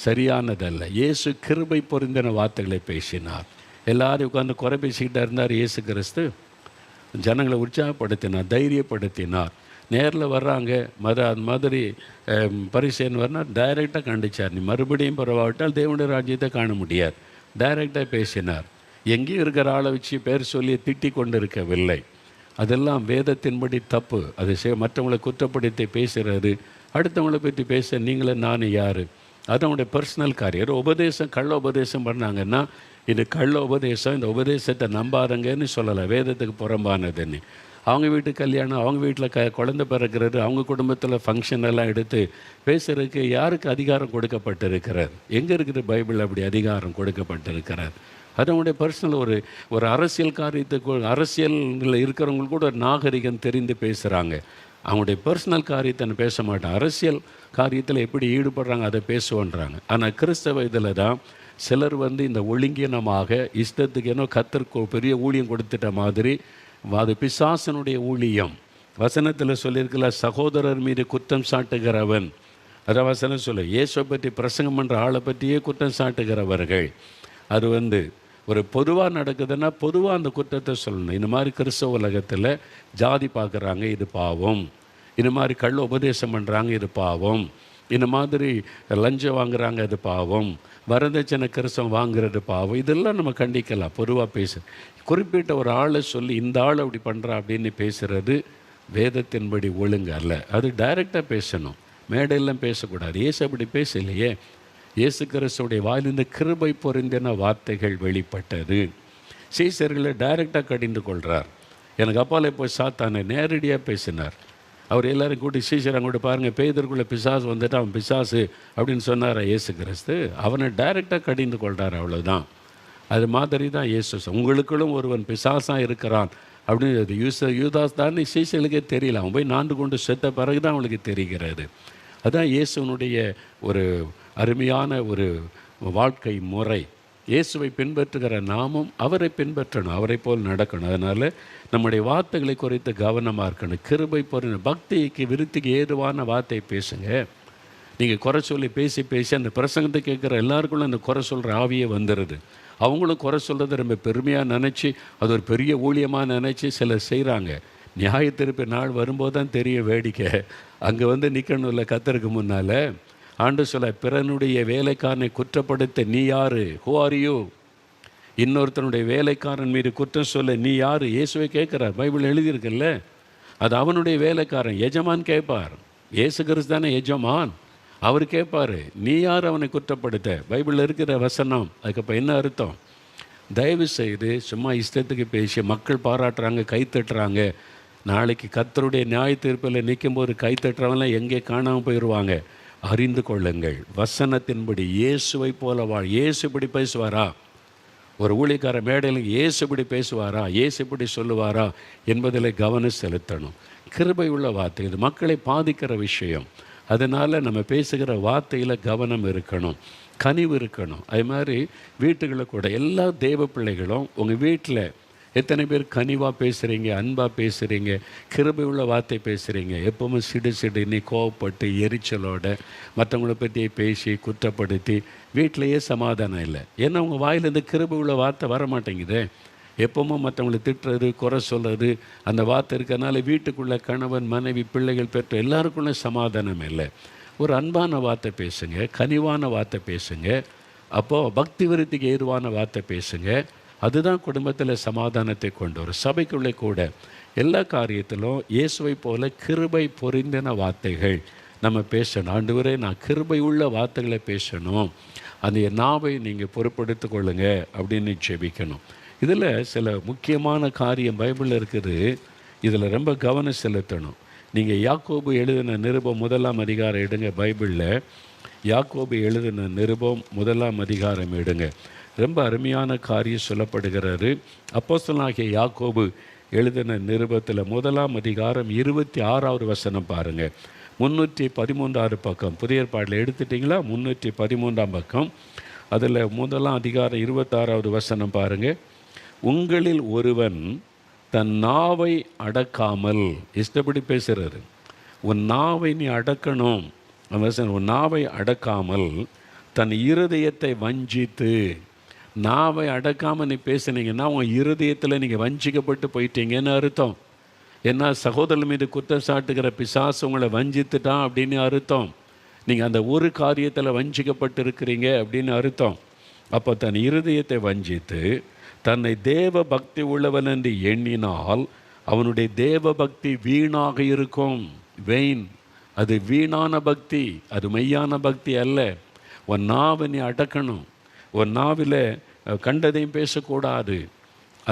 சரியானதல்ல. இயேசு கிருபை பொருந்தின வார்த்தைகளை பேசினார். எல்லாரும் உட்காந்து குறை பேசிக்கிட்டே இருந்தார். இயேசு கிறிஸ்து ஜனங்களை உற்சாகப்படுத்தினார், தைரியப்படுத்தினார். நேரில் வர்றாங்க, அது மாதிரி பரிசேன் வரணும், டைரெக்டாக கண்டிச்சார். நீ மறுபடியும் பரவாவிட்டால் தேவனுடைய ராஜ்யத்தை காண முடியாது. டைரெக்டாக பேசினார். எங்கேயும் இருக்கிற ஆளை வச்சு பேர் சொல்லி திட்டி கொண்டு இருக்கவில்லை. அதெல்லாம் வேதத்தின்படி தப்பு. அதை மற்றவங்களை குற்றப்படுத்தி பேசுகிறது, அடுத்தவங்களை பற்றி பேச நீங்களே நானும் யார்? அது அவங்களுடைய பர்சனல் காரியம். உபதேசம் கள்ள உபதேசம் பண்ணாங்கன்னா இது கள்ள உபதேசம், இந்த உபதேசத்தை நம்பாருங்கன்னு சொல்லலை, வேதத்துக்கு புறம்பானதுன்னு. அவங்க வீட்டு கல்யாணம், அவங்க வீட்டில் குழந்தை பிறக்கிறது, அவங்க குடும்பத்தில் ஃபங்க்ஷன் எல்லாம் எடுத்து பேசுகிறதுக்கு யாருக்கு அதிகாரம் கொடுக்கப்பட்டிருக்கிறார்? எங்கே இருக்குது பைபிள் அப்படி அதிகாரம் கொடுக்கப்பட்டிருக்கிறார்? அது அவங்களுடைய பர்சனல் ஒரு அரசியல் காரியத்துக்கு, அரசியலில் இருக்கிறவங்களுக்கு கூட ஒரு நாகரிகம் தெரிந்து பேசுகிறாங்க. அவங்களுடைய பர்சனல் காரியத்தை பேச மாட்டான். அரசியல் காரியத்தில் எப்படி ஈடுபடுறாங்க அதை பேசுவோன்றாங்க. ஆனால் கிறிஸ்தவ இதில் தான் சிலர் இந்த ஒழுங்கீனமாக இஷ்டத்துக்கு ஏன்னோ கர்த்தருக்கு பெரிய ஊழியம் கொடுத்துட்ட மாதிரி, அது பிசாசனுடைய ஊழியம். வசனத்தில் சொல்லியிருக்கல, சகோதரர் மீது குற்றம் சாட்டுகிறவன். அதான் வசனம் சொல்ல, இயேசுவை பற்றி பிரசங்கம் பண்ணுற ஆளை பற்றியே குற்றம் சாட்டுகிறவர்கள். அது ஒரு பொதுவாக நடக்குதுன்னா பொதுவாக அந்த குற்றத்தை சொல்லணும். இந்த மாதிரி கிறிஸ்தவ உலகத்தில் ஜாதி பார்க்குறாங்க, இது பாவம். இந்த மாதிரி கள்ள உபதேசம் பண்ணுறாங்க, இது பாவம். இந்த மாதிரி லஞ்சம் வாங்குறாங்க, அது பாவம். வரதட்சணை கிறிஸ்தவம் வாங்குறது பாவம். இதெல்லாம் நம்ம கண்டிக்கலாம். பொதுவாக குறிப்பிட்ட ஒரு ஆளை சொல்லி இந்த ஆள் அப்படி பண்ணுறா அப்படின்னு பேசுகிறது வேதத்தின்படி ஒழுங்கு அல்ல. அது டைரெக்டாக பேசணும், மேடையெல்லாம் பேசக்கூடாது. இயேசு அப்படி பேசலையே. இயேசு கிறிஸ்துவுடைய வாயிலிருந்து கிருபை பொருந்தின வார்த்தைகள் வெளிப்பட்டது. சீசர்களை டைரெக்டாக கடிந்து கொள்கிறார். எனக்கு அப்பாலே போய் சாத்தானே நேரடியாக பேசினார். அவர் எல்லோரும் கூட்டி சீசர் அங்கோட்டு பாருங்கள், பேதருக்குள்ளே பிசாசு வந்துட்டு அவன் பிசாசு அப்படின்னு சொன்னார் இயேசு கிறிஸ்து. அவனை டைரெக்டாக கடிந்து கொள்கிறார், அவ்வளோதான். அது மாதிரி தான் இயேசு, உங்களுக்குள்ளும் ஒருவன் பிசாசாக இருக்கிறான் அப்படின்னு அது யூதாஸ் தான் சீசர்களுக்கே தெரியல. அவன் போய் நாண்டு கொண்டு செத்த பிறகு தான் அவனுக்கு தெரிகிறது. அதுதான் இயேசுனுடைய ஒரு அருமையான ஒரு வாழ்க்கை முறை. இயேசுவை பின்பற்றுகிற நாமும் அவரை பின்பற்றணும், அவரை போல் நடக்கணும். அதனால் நம்முடைய வார்த்தைகளை குறித்து கவனமாக இருக்கணும். கிருபை பொருள் பக்திக்கு விருத்திக்கு ஏதுவான வார்த்தை பேசுங்க. நீங்கள் குறை சொல்லி பேசி பேசி அந்த பிரசங்கத்தை கேட்குற எல்லாருக்குள்ள அந்த குறை சொல்கிற ஆவியே வந்துடுது. அவங்களும் குறை சொல்கிறத ரொம்ப பெருமையாக நினச்சி அது ஒரு பெரிய ஊழியமாக நினச்சி சிலர் செய்கிறாங்க. நியாய தீர்ப்பு நாள் வரும்போது தான் தெரிய வேடிக்கை. அங்கே வந்து நிற்கணும்ல கர்த்தருக்கு முன்னால். ஆண்டவர் சொல்ல, பிறனுடைய வேலைக்காரனை குற்றப்படுத்த நீ யார்? Who are you? இன்னொருத்தனுடைய வேலைக்காரன் மீது குற்றம் சொல்ல நீ யார்? இயேசுவை கேட்குறார். பைபிள் எழுதியிருக்குல்ல. அது அவனுடைய வேலைக்காரன். எஜமான் கேட்பார். இயேசு கிறிஸ்து தானே எஜமான். அவர் கேட்பார், நீ யார் அவனை குற்றப்படுத்த? பைபிளில் இருக்கிற வசனம். அதுக்கப்புறம் என்ன அர்த்தம்? தயவு செய்து சும்மா இஷ்டத்துக்கு பேசி மக்கள் பாராட்டுறாங்க, கைத்தட்டுறாங்க. நாளைக்கு கர்த்தருடைய நியாய தீர்ப்பில் நிற்கும்போது கைத்தட்டுறவங்களாம் எங்கே காணாமல் போயிடுவாங்க. அறிந்து கொள்ளுங்கள், வசனத்தின்படி இயேசுவை போல வாழ். இயேசு இப்படி பேசுவாரா? ஒரு ஊழியக்கார மேடையில் இயேசு இப்படி பேசுவாரா, இயேசு இப்படி சொல்லுவாரா என்பதில் கவனம் செலுத்தணும். கிருபை உள்ள வார்த்தை, இது மக்களை பாதிக்கிற விஷயம். அதனால் நம்ம பேசுகிற வார்த்தையில் கவனம் இருக்கணும், கனிவு இருக்கணும். அது மாதிரி வீட்டுகளில் கூட எல்லா தேவ பிள்ளைகளும் உங்கள் வீட்டில் எத்தனை பேர் கனிவாக பேசுகிறீங்க, அன்பாக பேசுகிறீங்க, கிருபை உள்ள வார்த்தை பேசுகிறீங்க? எப்போவுமே சிடு நீ கோவப்பட்டு எரிச்சலோட மற்றவங்கள பற்றி பேசி குற்றப்படுத்தி வீட்டிலையே சமாதானம் இல்லை. ஏன்னா உங்கள் வாயிலேருந்து கிருபை உள்ள வார்த்தை வர மாட்டேங்குது. எப்போவும் மற்றவங்களை திட்டுறது, குறை சொல்கிறது, அந்த வார்த்தை இருக்கிறதுனால வீட்டுக்குள்ளே கணவன் மனைவி பிள்ளைகள் பெற்ற எல்லாருக்குள்ளே சமாதானம் இல்லை. ஒரு அன்பான வார்த்தை பேசுங்க, கனிவான வார்த்தை பேசுங்க. அப்போது பக்தி விருத்திக்கு ஏதுவான வார்த்தை பேசுங்க. அதுதான் குடும்பத்தில் சமாதானத்தை கொண்டு வரும். சபைக்குள்ளே கூட எல்லா காரியத்திலும் இயேசுவை போல கிருபை பொரிந்தின வார்த்தைகள் நம்ம பேசணும். ஆண்டவரே, நான் கிருபை உள்ள வார்த்தைகளை பேசணும், அந்த நாவை நீங்கள் பொறுப்படுத்திக் கொள்ளுங்க அப்படின்னு ஜெபிக்கணும். இதில் சில முக்கியமான காரியம் பைபிளில் இருக்குது. இதில் ரொம்ப கவனம் செலுத்தணும். நீங்கள் யாக்கோபு எழுதின நிருபம் 1ஆம் அதிகாரம் எடுங்க. பைபிளில் யாக்கோபு எழுதின நிருபம் 1ஆம் அதிகாரம் எடுங்க. ரொம்ப அருமையான காரியம் சொல்லப்படுகிறாரு. அப்போஸ்தலனாகிய யாக்கோபு எழுதின நிருபத்தில் 1ஆம் அதிகாரம் 26வது வசனம் பாருங்கள். 313 பக்கம் புதிய ஏற்பாட்டில் எடுத்துட்டிங்களா? 313 பக்கம். அதில் 1ஆம் அதிகாரம் 26வது வசனம் பாருங்கள். உங்களில் ஒருவன் தன் நாவை அடக்காமல், இஷ்டப்படி பேசுகிறாரு, உன் நாவை நீ அடக்கணும். உன் நாவை அடக்காமல் தன் இருதயத்தை வஞ்சித்து. நாவை அடக்காமல் நீ பேசுனீங்கன்னா உன் இருதயத்தில் நீங்கள் வஞ்சிக்கப்பட்டு போயிட்டீங்கன்னு அர்த்தம். ஏன்னா சகோதரன் மீது குற்றம் சாட்டுகிற பிசாசு உங்களை வஞ்சித்துட்டான் அப்படின்னு அர்த்தம். நீங்கள் அந்த ஒரு காரியத்தில் வஞ்சிக்கப்பட்டு இருக்கிறீங்க அப்படின்னு அர்த்தம். அப்போ தன் இருதயத்தை வஞ்சித்து தன்னை தேவ பக்தி உள்ளவன் என்று எண்ணினால் அவனுடைய தேவ பக்தி வீணாக இருக்கும். வெயின், அது வீணான பக்தி, அது மெய்யான பக்தி அல்ல. உன் நாவை நீ அடக்கணும். உன் நாவில் கண்டதையும் பேசக்கூடாது.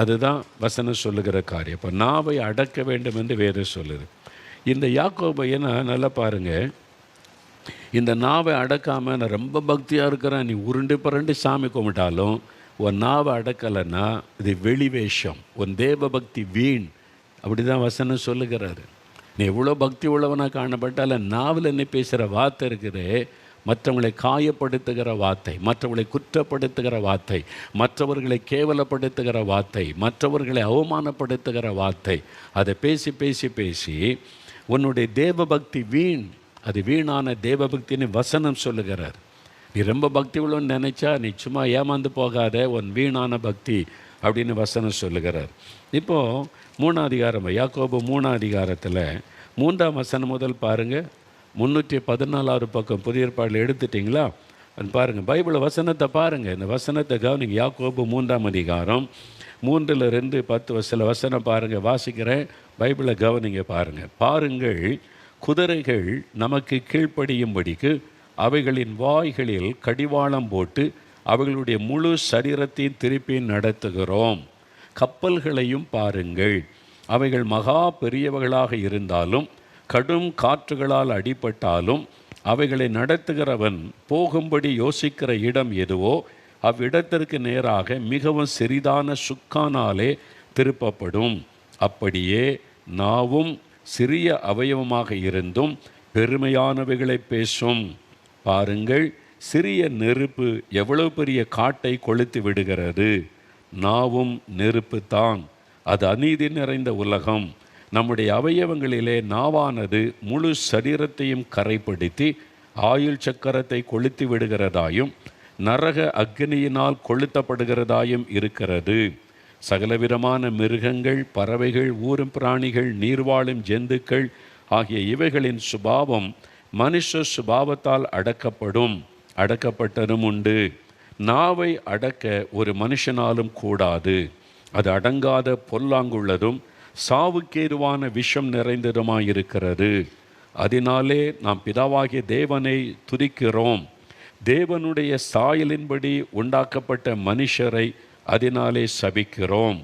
அதுதான் வசனம் சொல்லுகிற காரியம். இப்போ நாவை அடக்க வேண்டும் என்று வேதம் சொல்லுது. இந்த யாக்கோபை நல்லா பாருங்கள். இந்த நாவை அடக்காமல் நான் ரொம்ப பக்தியாக இருக்கிறேன், நீ உருண்டு புரண்டு சாமி கும்பிட்டாலும் உன் நாவை அடக்கலைன்னா இது வெளி வேஷம், உன் தேவ பக்தி வீண். அப்படி தான் வசனம் சொல்லுகிறாரு. நீ எவ்வளோ பக்தி உள்ளவனாக காணப்பட்டாலும் நாவில் என்ன பேசுகிற வார்த்தை இருக்குது, மற்றவங்களை காயப்படுத்துகிற வார்த்தை, மற்றவர்களை குற்றப்படுத்துகிற வார்த்தை, மற்றவர்களை கேவலப்படுத்துகிற வார்த்தை, மற்றவர்களை அவமானப்படுத்துகிற வார்த்தை, அதை பேசி பேசி பேசி உன்னுடைய தேவ பக்தி வீண். அது வீணான தேவ பக்தின்னு வசனம் சொல்லுகிறார். நீ ரொம்ப பக்தி உள்ளவன்னு நினச்சா நீ சும்மா ஏமாந்து போகாத, உன் வீணான பக்தி அப்படின்னு வசனம் சொல்லுகிறார். இப்போது 3ஆம் அதிகாரம், யாக்கோபு 3ஆம் அதிகாரத்தில் 3ஆம் வசனம் முதல் பாருங்கள். 314 பக்கம் புதிய ஏற்பாடில் எடுத்துட்டிங்களா? பாருங்கள், பைபிள் வசனத்தை பாருங்கள். இந்த வசனத்தை கவனிங்க. யாக்கோபு 3ஆம் அதிகாரம் 3-10 சில வசனம் பாருங்கள், வாசிக்கிறேன். பைபிளை கவனிங்க, பாருங்கள். பாருங்கள், குதிரைகள் நமக்கு கீழ்ப்படியும்படிக்கு அவைகளின் வாய்களில் கடிவாளம் போட்டு அவைகளுடைய முழு சரீரத்தையும் திருப்பி நடத்துகிறோம். கப்பல்களையும் பாருங்கள், அவைகள் மகா பெரியவர்களாக இருந்தாலும் கடும் காற்றுகளால் அடிபட்டாலும் அவைகளை நடத்துகிறவன் போகும்படி யோசிக்கிற இடம் எதுவோ அவ்விடத்திற்கு நேராக மிகவும் சிறிதான சுக்கானாலே திருப்பப்படும். அப்படியே நாவும் சிறிய அவயவமாக இருந்தும் பெருமையானவைகளை பேசும். பாருங்கள், சிறிய நெருப்பு எவ்வளவு பெரிய காட்டை கொளுத்தி விடுகிறது. நாவும் நெருப்பு தான். அது அநீதி நிறைந்த உலகம். நம்முடைய அவயவங்களிலே நாவானது முழு சரீரத்தையும் கரைப்படுத்தி ஆயுள் சக்கரத்தை கொளுத்தி விடுகிறதாயும் நரக அக்னியினால் கொளுத்தப்படுகிறதாயும் இருக்கிறது. சகலவிதமான மிருகங்கள், பறவைகள், ஊரும் பிராணிகள், நீர்வாழும் ஜந்துக்கள் ஆகிய இவைகளின் சுபாவம் மனுஷ சுபாவத்தால் அடக்கப்பட்டதும் உண்டு. நாவை அடக்க ஒரு மனுஷனாலும் கூடாது. அது அடங்காத பொல்லாங்குள்ளதும் சாவுக்கேதுவான விஷம் நிறைந்ததுமாயிருக்கிறது. அதனாலே நாம் பிதாவாகிய தேவனை துதிக்கிறோம். தேவனுடைய சாயலின்படி உண்டாக்கப்பட்ட மனுஷரை அதனாலே சபிக்கிறோம்.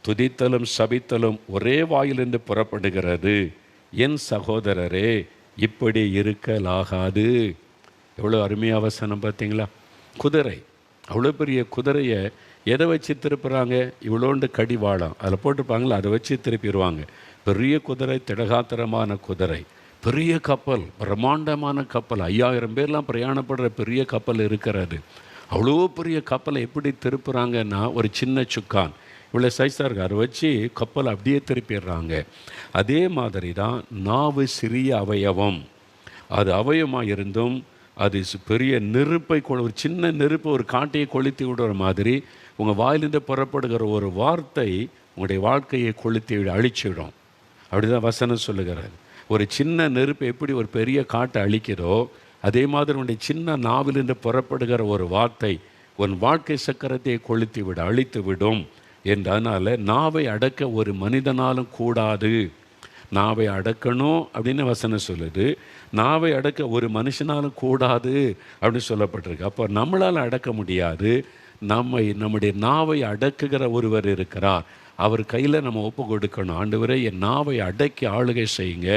துதித்தலும் சபித்தலும் ஒரே வாயிலிருந்து புறப்படுகிறது. என் சகோதரரே, இப்படி இருக்கலாகாது. எவ்வளோ அருமையாக வசனம் பார்த்தீங்களா? குதிரை, அவ்வளோ பெரிய குதிரையை எதை வச்சு திருப்புறாங்க? இவ்வளோண்டு கடிவாளம் அதில் போட்டுப்பாங்களா, அதை வச்சு திருப்பிடுவாங்க. பெரிய குதிரை, திடகாத்திரமான குதிரை. பெரிய கப்பல், பிரம்மாண்டமான கப்பல், 5000 பேர்லாம் பிரயாணப்படுற பெரிய கப்பல் இருக்கிறது. அவ்வளோ பெரிய கப்பலை எப்படி திருப்புறாங்கன்னா, ஒரு சின்ன சுக்கான் இவ்வளோ சைஸாக இருக்குது, அதை வச்சு கப்பலை அப்படியே திருப்பிடுறாங்க. அதே மாதிரி தான் நாவு சிறிய அவயவம். அது அவயமாக இருந்தும் அது பெரிய நெருப்பை ஒரு சின்ன நெருப்பை ஒரு காட்டையை கொளுத்தி விடுற மாதிரி உங்கள் வாயிலிருந்து புறப்படுகிற ஒரு வார்த்தை உங்களுடைய வாழ்க்கையை கொளுத்தி அழிச்சிடும். அப்படி தான் வசனம் சொல்லுகிறார். ஒரு சின்ன நெருப்பு எப்படி ஒரு பெரிய காட்டை அழிக்கிறதோ, அதே மாதிரி உன்னுடைய சின்ன நாவிலிருந்து புறப்படுகிற ஒரு வார்த்தை உன் வாழ்க்கை சக்கரத்தை கொளுத்தி விட அழித்து விடும் என்றனால நாவை அடக்க ஒரு மனிதனாலும் கூடாது. நாவை அடக்கணும் அப்படின்னு வசனம் சொல்லுது. நாவை அடக்க ஒரு மனுஷனாலும் கூடாது அப்படின்னு சொல்லப்பட்டிருக்கு. அப்போ நம்மளால் அடக்க முடியாது. நம்முடைய நாவை அடக்குகிற ஒருவர் இருக்கிறார். அவர் கையில் நம்ம ஒப்பு கொடுக்கணும். ஆண்டவரே, என் நாவை அடக்கி ஆளுகை செய்யுங்க.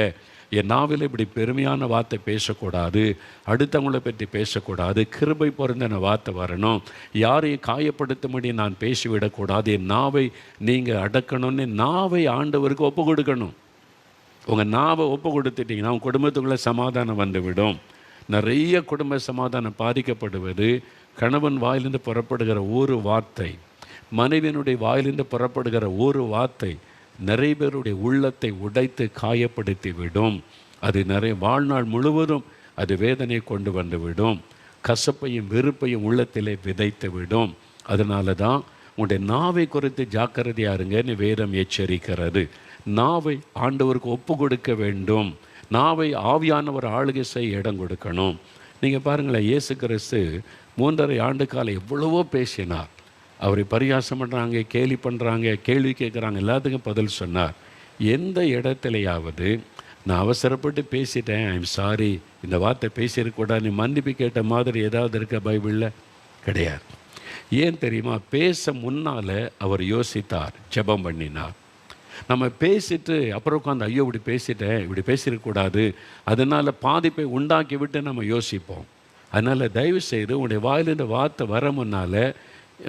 என் நாவில் இப்படி பெருமையான வார்த்தை பேசக்கூடாது, அடுத்தவங்களை பற்றி பேசக்கூடாது, கிருபை பொருந்தின வார்த்தை வரணும், யாரையும் காயப்படுத்தும்படி நான் பேசிவிடக்கூடாது. என் நாவை நீங்கள் அடக்கணும்னு நாவை ஆண்டவருக்கு ஒப்பு கொடுக்கணும். உங்கள் நாவை ஒப்பு கொடுத்துட்டிங்கன்னா உங்கள் குடும்பத்துக்குள்ளே சமாதானம் வந்துவிடும். நிறைய குடும்ப சமாதானம் பாதிக்கப்படுவது கணவன் வாயிலிருந்து புறப்படுகிற ஒரு வார்த்தை, மனைவியினுடைய வாயிலிருந்து புறப்படுகிற ஒரு வார்த்தை நிறைய பேருடைய உள்ளத்தை உடைத்து காயப்படுத்தி விடும். அது வாழ்நாள் முழுவதும் அது வேதனை கொண்டு வந்துவிடும். கசப்பையும் வெறுப்பையும் உள்ளத்திலே விதைத்து விடும். அதனால தான் உங்களுடைய நாவை குறித்து ஜாக்கிரதையாக இருங்கன்னு வேதம் எச்சரிக்கிறது. நாவை ஆண்டவருக்கு ஒப்பு கொடுக்க வேண்டும். நாவை ஆவியானவர் ஆளுகை செய்ய இடம் கொடுக்கணும். நீங்கள் பாருங்களேன், இயேசு கிறிஸ்து 3.5 ஆண்டு காலம் எவ்வளவோ பேசினார். அவரை பரிகாசம் பண்ணுறாங்க, கேலி பண்ணுறாங்க, கேள்வி கேட்குறாங்க, எல்லாத்துக்கும் பதில் சொன்னார். எந்த இடத்துலையாவது நான் அவசரப்பட்டு பேசிட்டேன், ஐம் சாரி, இந்த வார்த்தை பேசியிருக்கூடாது, நீ மன்னிப்பு கேட்ட மாதிரி ஏதாவது இருக்க பைபிளில்? கிடையாது. ஏன் தெரியுமா? பேச முன்னால் அவர் யோசித்தார், ஜெபம் பண்ணினார். நம்ம பேசிட்டு அப்புறம் உட்காந்து ஐயோ இப்படி பேசிட்டேன், இப்படி பேசிடக்கூடாது, அதனால் பாதிப்பை உண்டாக்கி விட்டு நம்ம யோசிப்போம். அதனால் தயவு செய்து உங்களுடைய வாயிலிருந்து வார்த்தை வர முன்னால்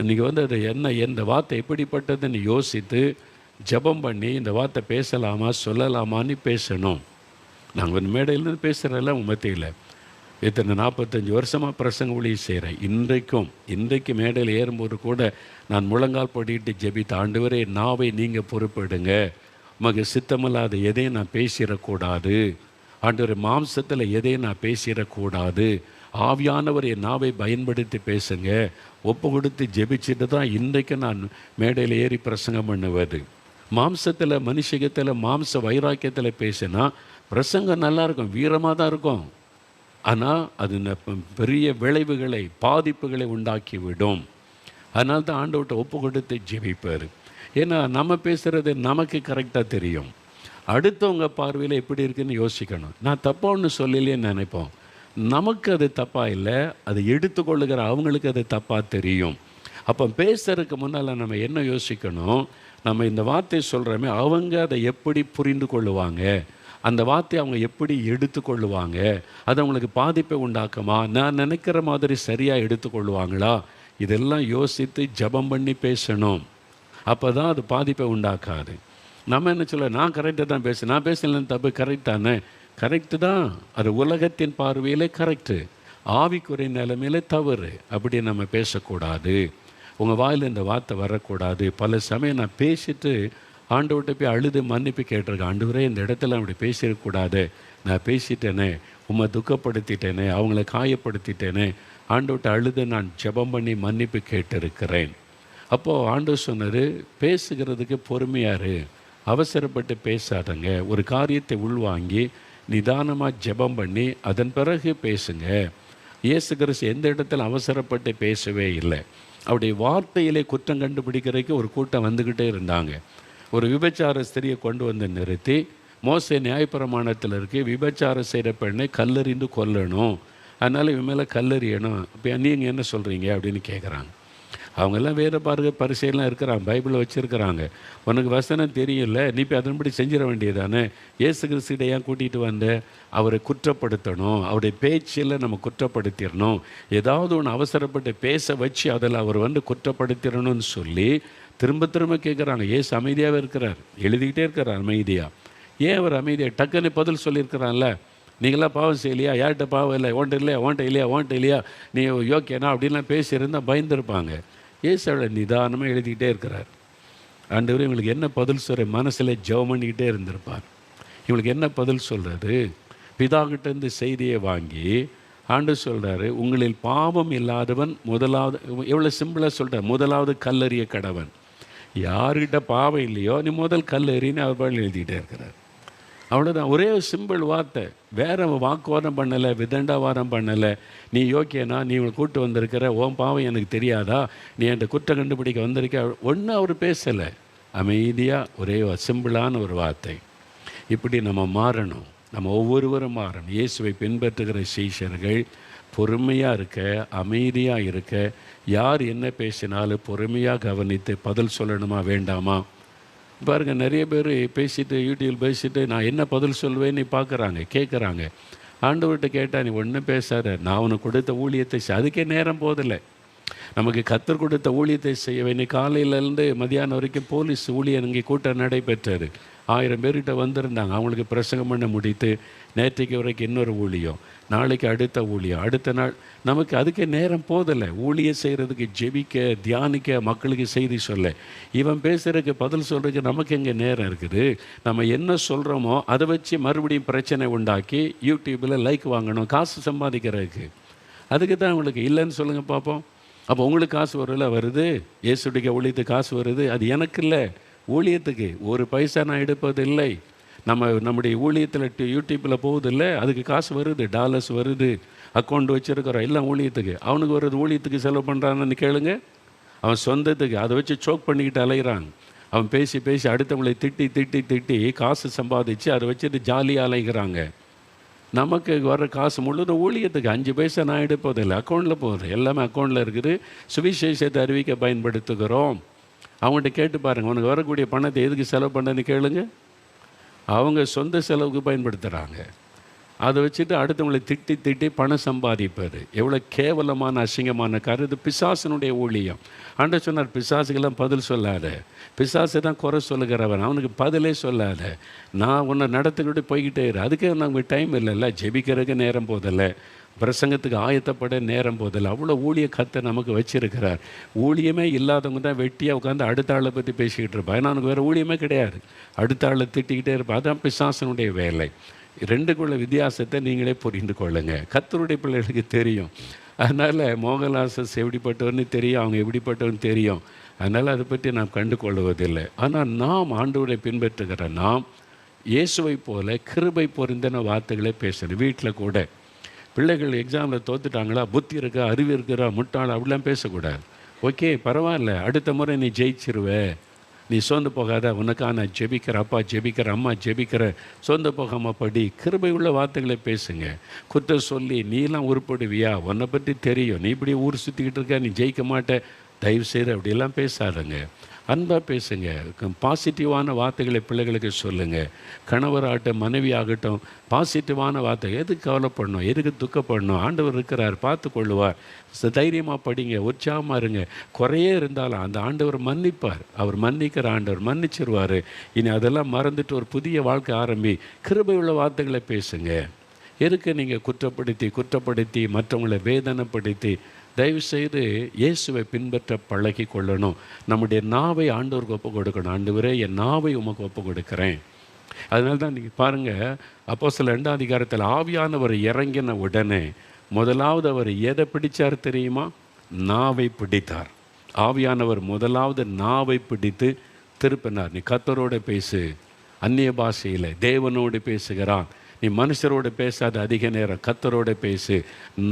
நீங்கள் அது என்ன, இந்த வார்த்தை எப்படிப்பட்டதுன்னு யோசித்து ஜெபம் பண்ணி இந்த வார்த்தை பேசலாமா சொல்லலாமான்னு பேசணும். நாங்கள் மேடையிலேருந்து பேசுகிறதில்ல உங்கள் மத்தியில். இத்தனை 45 வருஷமாக பிரசங்க ஊழியம் செய்கிறேன். இன்றைக்கு மேடையில் ஏறும்போது கூட நான் முழங்கால் போட்டிட்டு ஜெபித்த, ஆண்டவரே நாவை நீங்கள் பொறுப்பெடுங்க, உமக்கு சித்தமில்லாத எதையும் நான் பேசிடக்கூடாது, ஆண்டவரே மாம்சத்தில் எதையும் நான் பேசிடக்கூடாது, ஆவியானவர் என் நாவை பயன்படுத்தி பேசுங்க, ஒப்பு கொடுத்து ஜெபிச்சுட்டு தான் இன்றைக்கு நான் மேடையில் ஏறி பிரசங்கம் பண்ணுவது. மாம்சத்தில் மனுஷகத்தில் மாம்ச வைராக்கியத்தில் பேசினா பிரசங்கம் நல்லாயிருக்கும், வீரமாக தான் இருக்கும். ஆனால் அது பெரிய விளைவுகளை பாதிப்புகளை உண்டாக்கிவிடும். அதனால தான் ஆண்டவர்கிட்ட ஒப்பு கொடுத்து ஜெபிப்பார். ஏன்னா நம்ம பேசுகிறது நமக்கு கரெக்டாக தெரியும். அடுத்தவங்க பார்வையில் எப்படி இருக்குதுன்னு யோசிக்கணும். நான் தப்பாக ஒன்று சொல்லலையேன்னு நினைப்போம். நமக்கு அது தப்பாக இல்லை, அதை எடுத்துக்கொள்ளுகிற அவங்களுக்கு அது தப்பாக தெரியும். அப்போ பேசுறதுக்கு முன்னால் நம்ம என்ன யோசிக்கணும்? நம்ம இந்த வார்த்தையை சொல்கிறோமே, அவங்க அதை எப்படி புரிந்து கொள்ளுவாங்க, அந்த வார்த்தையை அவங்க எப்படி எடுத்துக்கொள்ளுவாங்க, அது அவங்களுக்கு பாதிப்பை உண்டாக்குமா, நான் நினைக்கிற மாதிரி சரியாக எடுத்துக்கொள்ளுவாங்களா, இதெல்லாம் யோசித்து ஜெபம் பண்ணி பேசணும். அப்போ தான் அது பாதிப்பை உண்டாக்காது. நம்ம என்ன சொல்ல, நான் கரெக்டாக தான் பேசுகிறேன், நான் பேசலன்னு தப்பு, கரெக்ட் தானே? கரெக்டு தான், அது உலகத்தின் பார்வையிலே கரெக்டு. ஆவிக்குறை நிலைமையில தவறு. அப்படி நம்ம பேசக்கூடாது. உங்கள் வாயில் இந்த வார்த்தை வரக்கூடாது. பல சமயம் நான் பேசிட்டு ஆண்டவர்கிட்ட போய் அழுது மன்னிப்பு கேட்டிருக்கேன். ஆண்டவரே, இந்த இடத்துல அப்படி பேசிடக்கூடாது, நான் பேசிட்டேனே, உம்மை துக்கப்படுத்திட்டேனே, அவங்கள காயப்படுத்திட்டேனே, ஆண்டவர்கிட்ட அழுது நான் ஜெபம் பண்ணி மன்னிப்பு கேட்டிருக்கிறேன். அப்போது ஆண்டவர் சொன்னார், பேசுகிறதுக்கு பொறுமையாரு, அவசரப்பட்டு பேசாதங்க, ஒரு காரியத்தை உள்வாங்கி நிதானமாக ஜெபம் பண்ணி அதன் பிறகு பேசுங்க. இயேசு கிறிஸ்து எந்த இடத்துல அவசரப்பட்டு பேசவே இல்லை. அவருடைய வார்த்தையிலே குற்றம் கண்டுபிடிக்கிறதுக்கு ஒரு கூட்டம் வந்துக்கிட்டே இருந்தாங்க. ஒரு விபச்சார ஸ்திரியை கொண்டு வந்து நிறுத்தி, மோசே நியாயப்பிரமாணத்தில் இருக்கு, விபச்சாரம் செய்கிற பெண்ணை கல்லெறிந்து கொல்லணும், அதனால் இவன் மேலே கல்லெறியணும், இப்போ நீங்கள் என்ன சொல்கிறீங்க அப்படின்னு கேட்குறாங்க. அவங்கெல்லாம் வேத பரிசையெல்லாம் இருக்கிறாங்க, பைபிளை வச்சுருக்கிறாங்க. உனக்கு வசனம் தெரியல, நீ போய் அதன்படி செஞ்சிட வேண்டியதானே. இயேசு கிறிஸ்துவை ஏன் கூட்டிகிட்டு வந்த? அவரை குற்றப்படுத்தணும், அவருடைய பேச்சில் நம்ம குற்றப்படுத்திடணும், ஏதாவது ஒன்று அவசரப்பட்டு பேச வச்சு அதில் அவர் குற்றப்படுத்திடணும்னு சொல்லி திரும்ப திரும்ப கேட்குறாங்க. இயேசு அமைதியாகவே இருக்கிறார், எழுதிக்கிட்டே இருக்கிறார் அமைதியாக. ஏன் அவர் அமைதியாக டக்குன்னு பதில் சொல்லியிருக்கிறான்ல, நீங்களாம் பாவம் செய்யலையா, யார்கிட்ட பாவம் இல்லை, ஓன்ட்ட இல்லையா, ஓன்ட்ட இல்லையா, நீ யோக்கியனா அப்படின்லாம் பேசியிருந்தால் பயந்துருப்பாங்க. இயேசு அவளை நிதானமாக எழுதிக்கிட்டே இருக்கிறார். ஆண்டவர் இவங்களுக்கு என்ன பதில் சொல்கிற மனசில் ஜெபம் பண்ணிக்கிட்டே இருந்திருப்பார். இவங்களுக்கு என்ன பதில் சொல்கிறது? பிதாகிட்டேருந்து செய்தியை வாங்கி ஆண்டவர் சொல்கிறாரு, உங்களில் பாவம் இல்லாதவன் முதலாவது, எவ்வளோ சிம்பிளாக சொல்கிறார், முதலாவது கல்லெறிய கடவன். யார்கிட்ட பாவம் இல்லையோ நீ முதல் கல்லெறின்னு அவர் பாடல் எழுதிக்கிட்டே இருக்கிறார். அவ்வளோதான், ஒரே ஒரு சிம்பிள் வார்த்தை. வேறு வாக்குவாதம் பண்ணலை, விதண்டாவாதம் பண்ணலை. நீ யோக்கியனா, நீ இவங்களை கூப்பிட்டு வந்திருக்கிற, உன் பாவம் எனக்கு தெரியாதா, நீ என்கிட்ட குற்றம் கண்டுபிடிக்க வந்திருக்க, ஒன்றும் அவர் பேசலை. அமைதியாக ஒரே சிம்பிளான ஒரு வார்த்தை. இப்படி நம்ம மாறணும், நம்ம ஒவ்வொருவரும் மாறணும். இயேசுவை பின்பற்றுகிற சீஷர்கள் பொறுமையாக இருக்க, அமைதியாக இருக்க, யார் என்ன பேசினாலும் பொறுமையாக கவனித்து பதில் சொல்லணுமா வேண்டாமா? பாருங்கள், நிறைய பேர் பேசிட்டு யூடியூப் பேசிட்டு நான் என்ன பதில் சொல்வேன்னு பார்க்குறாங்க, கேட்குறாங்க. ஆண்டவர்கிட்ட கேட்டால் நீ ஒன்றும் பேசாத, நான் உனக்கு கொடுத்த ஊழியத்தை அதுக்கே நேரம் போதில்லை. நமக்கு கத்தர் கொடுத்த ஊழியத்தை செய்ய வேண்டிய காலையிலேருந்து மதியானம் வரைக்கும் போலீஸ் ஊழியர் இங்கே கூட்டம் நடைபெற்றது. 1000 பேர்கிட்ட வந்திருந்தாங்க. அவங்களுக்கு பிரசங்கம் பண்ண முடித்து, நேற்றைக்கு வரைக்கும் இன்னொரு ஊழியம், நாளைக்கு அடுத்த ஊழியம், அடுத்த நாள். நமக்கு அதுக்கே நேரம் போதில்லை ஊழியம் செய்கிறதுக்கு, ஜெபிக்க, தியானிக்க, மக்களுக்கு செய்தி சொல்ல. இவன் பேசுகிறதுக்கு பதில் சொல்கிறதுக்கு நமக்கு எங்கே நேரம் இருக்குது? நம்ம என்ன சொல்கிறோமோ அதை வச்சு மறுபடியும் பிரச்சனை உண்டாக்கி யூடியூப்பில் லைக் வாங்கணும், காசு சம்பாதிக்கிறதுக்கு. அதுக்கு தான் உங்களுக்கு இல்லைன்னு சொல்லுங்கள் பார்ப்போம். அப்போ உங்களுக்கு காசு வருது, இயேசுடைய ஊழியத்துக்கு காசு வருது, அது எனக்கு இல்லை, ஊழியத்துக்கு ஒரு பைசா நான் எடுப்பதில்லை. நம்முடைய ஊழியத்தில் யூடியூப்பில் போகுதில்லை, அதுக்கு காசு வருது, டாலர்ஸ் வருது, அக்கௌண்ட் வச்சுருக்கிறோம், எல்லாம் ஊழியத்துக்கு. அவனுக்கு வருது, ஊழியத்துக்கு செலவு பண்ணுறான்னு கேளுங்க. அவன் சொந்தத்துக்கு அதை வச்சு சோக் பண்ணிக்கிட்டு அலைகிறான். அவன் பேசி பேசி அடுத்தவங்களை திட்டி திட்டி திட்டி காசு சம்பாதிச்சு அதை வச்சுட்டு ஜாலியாக அலைகிறாங்க. நமக்கு வர்ற காசு முழுதும் ஊழியத்துக்கு. 5 பைசா நான் எடுப்பதில்லை, அக்கௌண்ட்டில் போகுது, எல்லாமே அக்கௌண்ட்டில் இருக்குது. சுவிசேஷத்தை அறிவிக்க பயன்படுத்துகிறோம். அவங்கள்ட்ட கேட்டு பாருங்கள், உனக்கு வரக்கூடிய பணத்தை எதுக்கு செலவு பண்ணன்னு கேளுங்க. அவங்க சொந்த செலவுக்கு பயன்படுத்துகிறாங்க. அதை வச்சுட்டு அடுத்தவங்களை திட்டி திட்டி பணம் சம்பாதிப்பார். எவ்வளோ கேவலமான அசிங்கமான கருது, பிசாசனுடைய ஊழியம். ஆண்டவர் சொன்னார், பிசாசுக்கெல்லாம் பதில் சொல்லாத, பிசாசு தான் குறை சொல்லுகிறவன், அவனுக்கு பதிலே சொல்லாத, நான் உன்னை நடத்திக்கிட்டு போய்கிட்டே இரு. அதுக்கே நமக்கு டைம் இல்லைல்ல, ஜெபிக்கிறதுக்கு நேரம் போதில்லை, பிரசங்கத்துக்கு ஆயத்தப்பட நேரம் போதில்லை. அவ்வளோ ஊழிய கத்தை நமக்கு வச்சிருக்கிறார். ஊழியமே இல்லாதவங்க தான் வெட்டியாக உட்காந்து அடுத்த ஆளை பற்றி பேசிக்கிட்டு இருப்பான். ஏன்னா அவனுக்கு வேறு ஊழியமே கிடையாது, அடுத்த ஆளை திட்டிக்கிட்டே இருப்பான். அதுதான் பிசாசனுடைய வேலை. ரெண்டுக்குள்ள வித்தியாசத்தை நீங்களே புரிந்து கொள்ளுங்க. கர்த்தருடைய பிள்ளைகளுக்கு தெரியும். அதனால் மோகன்லால் எப்படிப்பட்டவன்னு தெரியும், அவங்க எப்படிப்பட்டவன்னு தெரியும். அதனால் அதை பற்றி நாம் கண்டு கொள்வதில்லை. ஆனால் நாம் ஆண்டவரை பின்பற்றுகிற நாம் இயேசுவை போல கிருபை பொருந்தின வார்த்தைகளை பேசணும். வீட்டில் கூட பிள்ளைகள் எக்ஸாமில் தோத்துட்டாங்களா, புத்தி இருக்கா, அறிவு இருக்கிறா, முட்டாளா, அப்படிலாம் பேசக்கூடாது. ஓகே, பரவாயில்ல, அடுத்த முறை நீ ஜெயிச்சிருவே, நீ சோர்ந்து போகாத, உனக்கா நான் ஜெபிக்கிற, அப்பா ஜெபிக்கிற, அம்மா ஜெபிக்கிற, சோர்ந்து போகாமல் படி. கிருபை உள்ள வார்த்தைகளை பேசுங்க. குற்றம் சொல்லி நீலாம் உருப்படுவியா, உன்னை பற்றி தெரியும், நீ இப்படி ஊர் சுற்றிக்கிட்டு இருக்க, நீ ஜெயிக்க மாட்டே, தயவு செய்து அப்படியெல்லாம் பேசாதங்க. அன்பாக பேசுங்க. பாசிட்டிவான வார்த்தைகளை பிள்ளைகளுக்கு சொல்லுங்கள். கணவராகட்டும் மனைவி ஆகட்டும், பாசிட்டிவான வார்த்தை. எதுக்கு கவலைப்படணும், எதுக்கு துக்கப்படணும், ஆண்டவர் இருக்கிறார், பார்த்து கொள்ளுவார். தைரியமாக படிங்க, உற்சாகமாக இருங்க. குறையே இருந்தாலும் அந்த ஆண்டவர் மன்னிப்பார். அவர் மன்னிக்கிற ஆண்டவர், மன்னிச்சிருவார். இனி அதெல்லாம் மறந்துட்டு ஒரு புதிய வாழ்க்கை ஆரம்பி. கிருபை உள்ள வார்த்தைகளை பேசுங்க. எதுக்கு நீங்கள் குற்றப்படுத்தி மற்றவங்களை வேதனைப்படுத்தி? தயவுசெய்து இயேசுவை பின்பற்ற பழகி கொள்ளணும். நம்முடைய நாவை ஆண்டவருக்கு ஒப்பு கொடுக்கணும். ஆண்டவரே, என் நாவை உமக்கு ஒப்பு கொடுக்குறேன். அதனால தான் நீங்கள் பாருங்கள், அப்போஸ்தலர் 2ஆம் அதிகாரத்தில் ஆவியானவர் இறங்கின உடனே முதலாவது அவர் எதை பிடித்தார் தெரியுமா? நாவை பிடித்தார். ஆவியானவர் முதலாவது நாவை பிடித்து திருப்பினார். நீ கர்த்தரோடு பேசு, அந்நிய பாஷையில் தேவனோடு பேசுகிறான், நீ மனுஷரோடு பேசாத, அதிக நேரம் கர்த்தரோடு பேசு.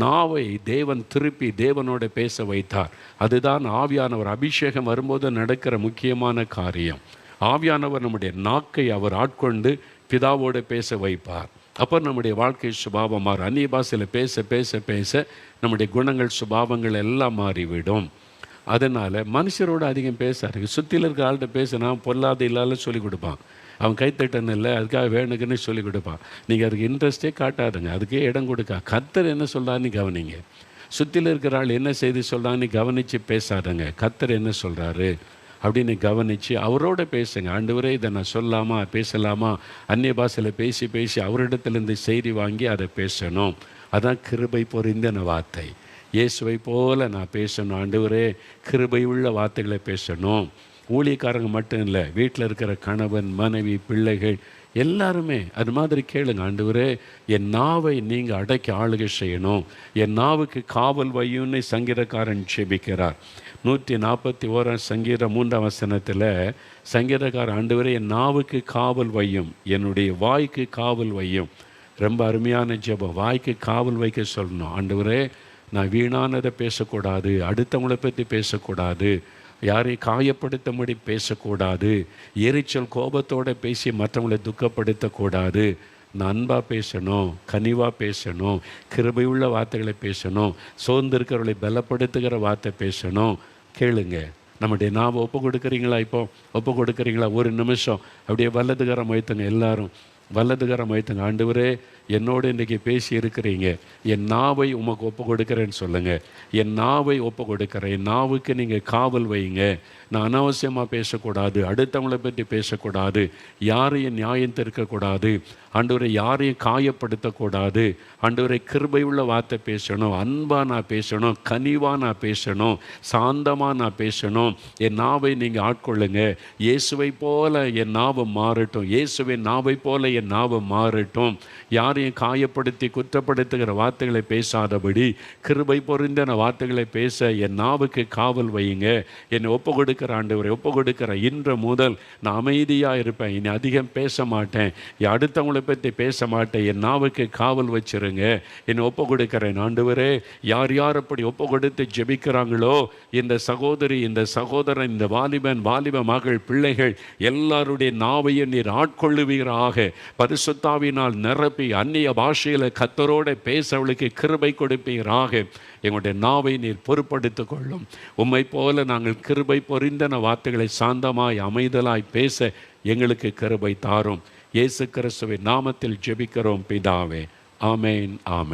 நாவை தேவன் திருப்பி தேவனோடு பேச வைத்தார். அதுதான் ஆவியானவர் அபிஷேகம் வரும்போது நடக்கிற முக்கியமான காரியம். ஆவியானவர் நம்முடைய நாக்கை அவர் ஆட்கொண்டு பிதாவோடு பேச வைப்பார். அப்போ நம்முடைய வாழ்க்கை சுபாவம் மாறும். அந்நிய பாஷையில் பேச பேச பேச நம்முடைய குணங்கள் சுபாவங்கள் எல்லாம் மாறிவிடும். அதனால் மனுஷரோடு அதிகம் பேசாது. சுற்றியில் இருக்கிற ஆள்கிட்ட பேசினா பொல்லாத இல்லாத சொல்லிக் கொடுப்பான். அவன் கைத்தட்டன்னு இல்லை, அதுக்காக வேணுக்குன்னு சொல்லிக் கொடுப்பான். நீங்கள் அதுக்கு இன்ட்ரெஸ்டே காட்டாதுங்க, அதுக்கே இடம் கொடுக்க. கர்த்தர் என்ன சொல்கிறான்னு கவனிங்க. சுற்றியில் இருக்கிற ஆள் என்ன செய்தி சொல்கிறான்னு கவனித்து பேசாதங்க. கர்த்தர் என்ன சொல்கிறாரு அப்படின்னு கவனித்து அவரோட பேசுங்க. ஆண்டவரே, இதை நான் சொல்லாமா பேசலாமா? அந்நிய பாஷையில் பேசி பேசி அவரிடத்துலேருந்து செய்தி வாங்கி அதை பேசணும். அதான் கிருபை பொறிந்த வார்த்தை. இயேசுவை போல நான் பேசணும். ஆண்டவரே, கிருபை உள்ள வார்த்தைகளை பேசணும். ஊழியக்காரங்க மட்டும் இல்லை, வீட்டில் இருக்கிற கணவன் மனைவி பிள்ளைகள் எல்லாருமே அது மாதிரி கேளுங்க. ஆண்டவரே, என் நாவை நீங்கள் அடக்கி ஆளுகை செய்யணும், என் நாவுக்கு காவல் வையும்னு சங்கீதக்காரன் செபிக்கிறார். 141 சங்கீதம் 3ஆம் வசனத்தில் சங்கீதக்காரன், ஆண்டவரே என் நாவுக்கு காவல் வையும், என்னுடைய வாய்க்கு காவல் வையும். ரொம்ப அருமையான ஜெபம். வாய்க்கு காவல் வைக்க சொல்லணும். ஆண்டவரே, நான் வீணானதை பேசக்கூடாது, அடுத்தவங்களை பற்றி பேசக்கூடாது, யாரையும் காயப்படுத்தபடி பேசக்கூடாது, எரிச்சல் கோபத்தோடு பேசி மற்றவங்களை துக்கப்படுத்தக்கூடாது. நான் அன்பாக பேசணும், கனிவாக பேசணும், கிருபையுள்ள வார்த்தைகளை பேசணும், சோர்ந்திருக்கிறவர்களை பலப்படுத்துகிற வார்த்தை பேசணும். கேளுங்க, நம்முடைய நாவை ஒப்பு கொடுக்குறீங்களா? இப்போ ஒப்பு கொடுக்குறீங்களா? ஒரு நிமிஷம் அப்படியே வலதுகரம் வைத்துங்க. எல்லாரும் வலதுகரம் வைத்துங்க. ஆண்டவரே, என்னோடு இன்றைக்கி பேசி இருக்கிறீங்க, என் நாவை உமக்கு ஒப்பு கொடுக்குறேன்னு சொல்லுங்கள். என் நாவை ஒப்பு கொடுக்குறேன். என் நாவுக்கு நீங்கள் காவல் வைங்க. நான் அனாவசியமாக பேசக்கூடாது, அடுத்தவங்களை பற்றி பேசக்கூடாது, யாரையும் நியாயம் தீர்க்கக்கூடாது, ஆண்டவரை யாரையும் காயப்படுத்தக்கூடாது. ஆண்டவரை கிருபை உள்ள வார்த்தை பேசணும், அன்பாக நான் பேசணும், கனிவாக நான் பேசணும், சாந்தமாக நான் பேசணும். என் நாவை நீங்கள் ஆட்கொள்ளுங்க. இயேசுவை போல என் நாவை மாறட்டும், இயேசுவின் நாவை போல என் நாவை மாறட்டும். யாரையும் காயப்படுத்தி குற்றப்படுத்துகிற வார்த்தைகளை பேசாதபடி கிருபை பொறிந்த வார்த்தைகளை பேச என் நாவுக்கு காவல் வையுங்க. என்னை ஒப்பு கொடுக்கிற ஆண்டவரை ஒப்பு கொடுக்கிற இன்று முதல் நான் அமைதியாக இருப்பேன், இனி அதிகம் பேச மாட்டேன், அடுத்தவங்களை பற்றி பேச மாட்டேன். என் நாவுக்கு காவல் வச்சிருங்க. என்னை ஒப்பு கொடுக்கிறேன். ஆண்டவரே, யார் யார் அப்படி ஒப்பு கொடுத்து ஜெபிக்கிறாங்களோ, இந்த சகோதரி, இந்த சகோதரன், இந்த வாலிபன், வாலிப மகள், பிள்ளைகள் எல்லாருடைய நாவையும் நீர் ஆட்கொள்ளுவீராக. பரிசுத்தாவினால் நிரப்பி அந்நிய பாஷையில் கர்த்தரோட பேச அவளுக்கு கிருபை கொடுப்பீராக. எங்களுடைய நாவை நீர் பொறுப்படுத்திக் கொள்ளும். உம்மை போல நாங்கள் கிருபை பொறிந்த வார்த்தைகளை சாந்தமாய் அமைதலாய் பேச எங்களுக்கு கிருபை தாரும். இயேசு கிறிஸ்துவின் நாமத்தில் ஜெபிக்கிறோம் பிதாவே. ஆமேன், ஆமேன்.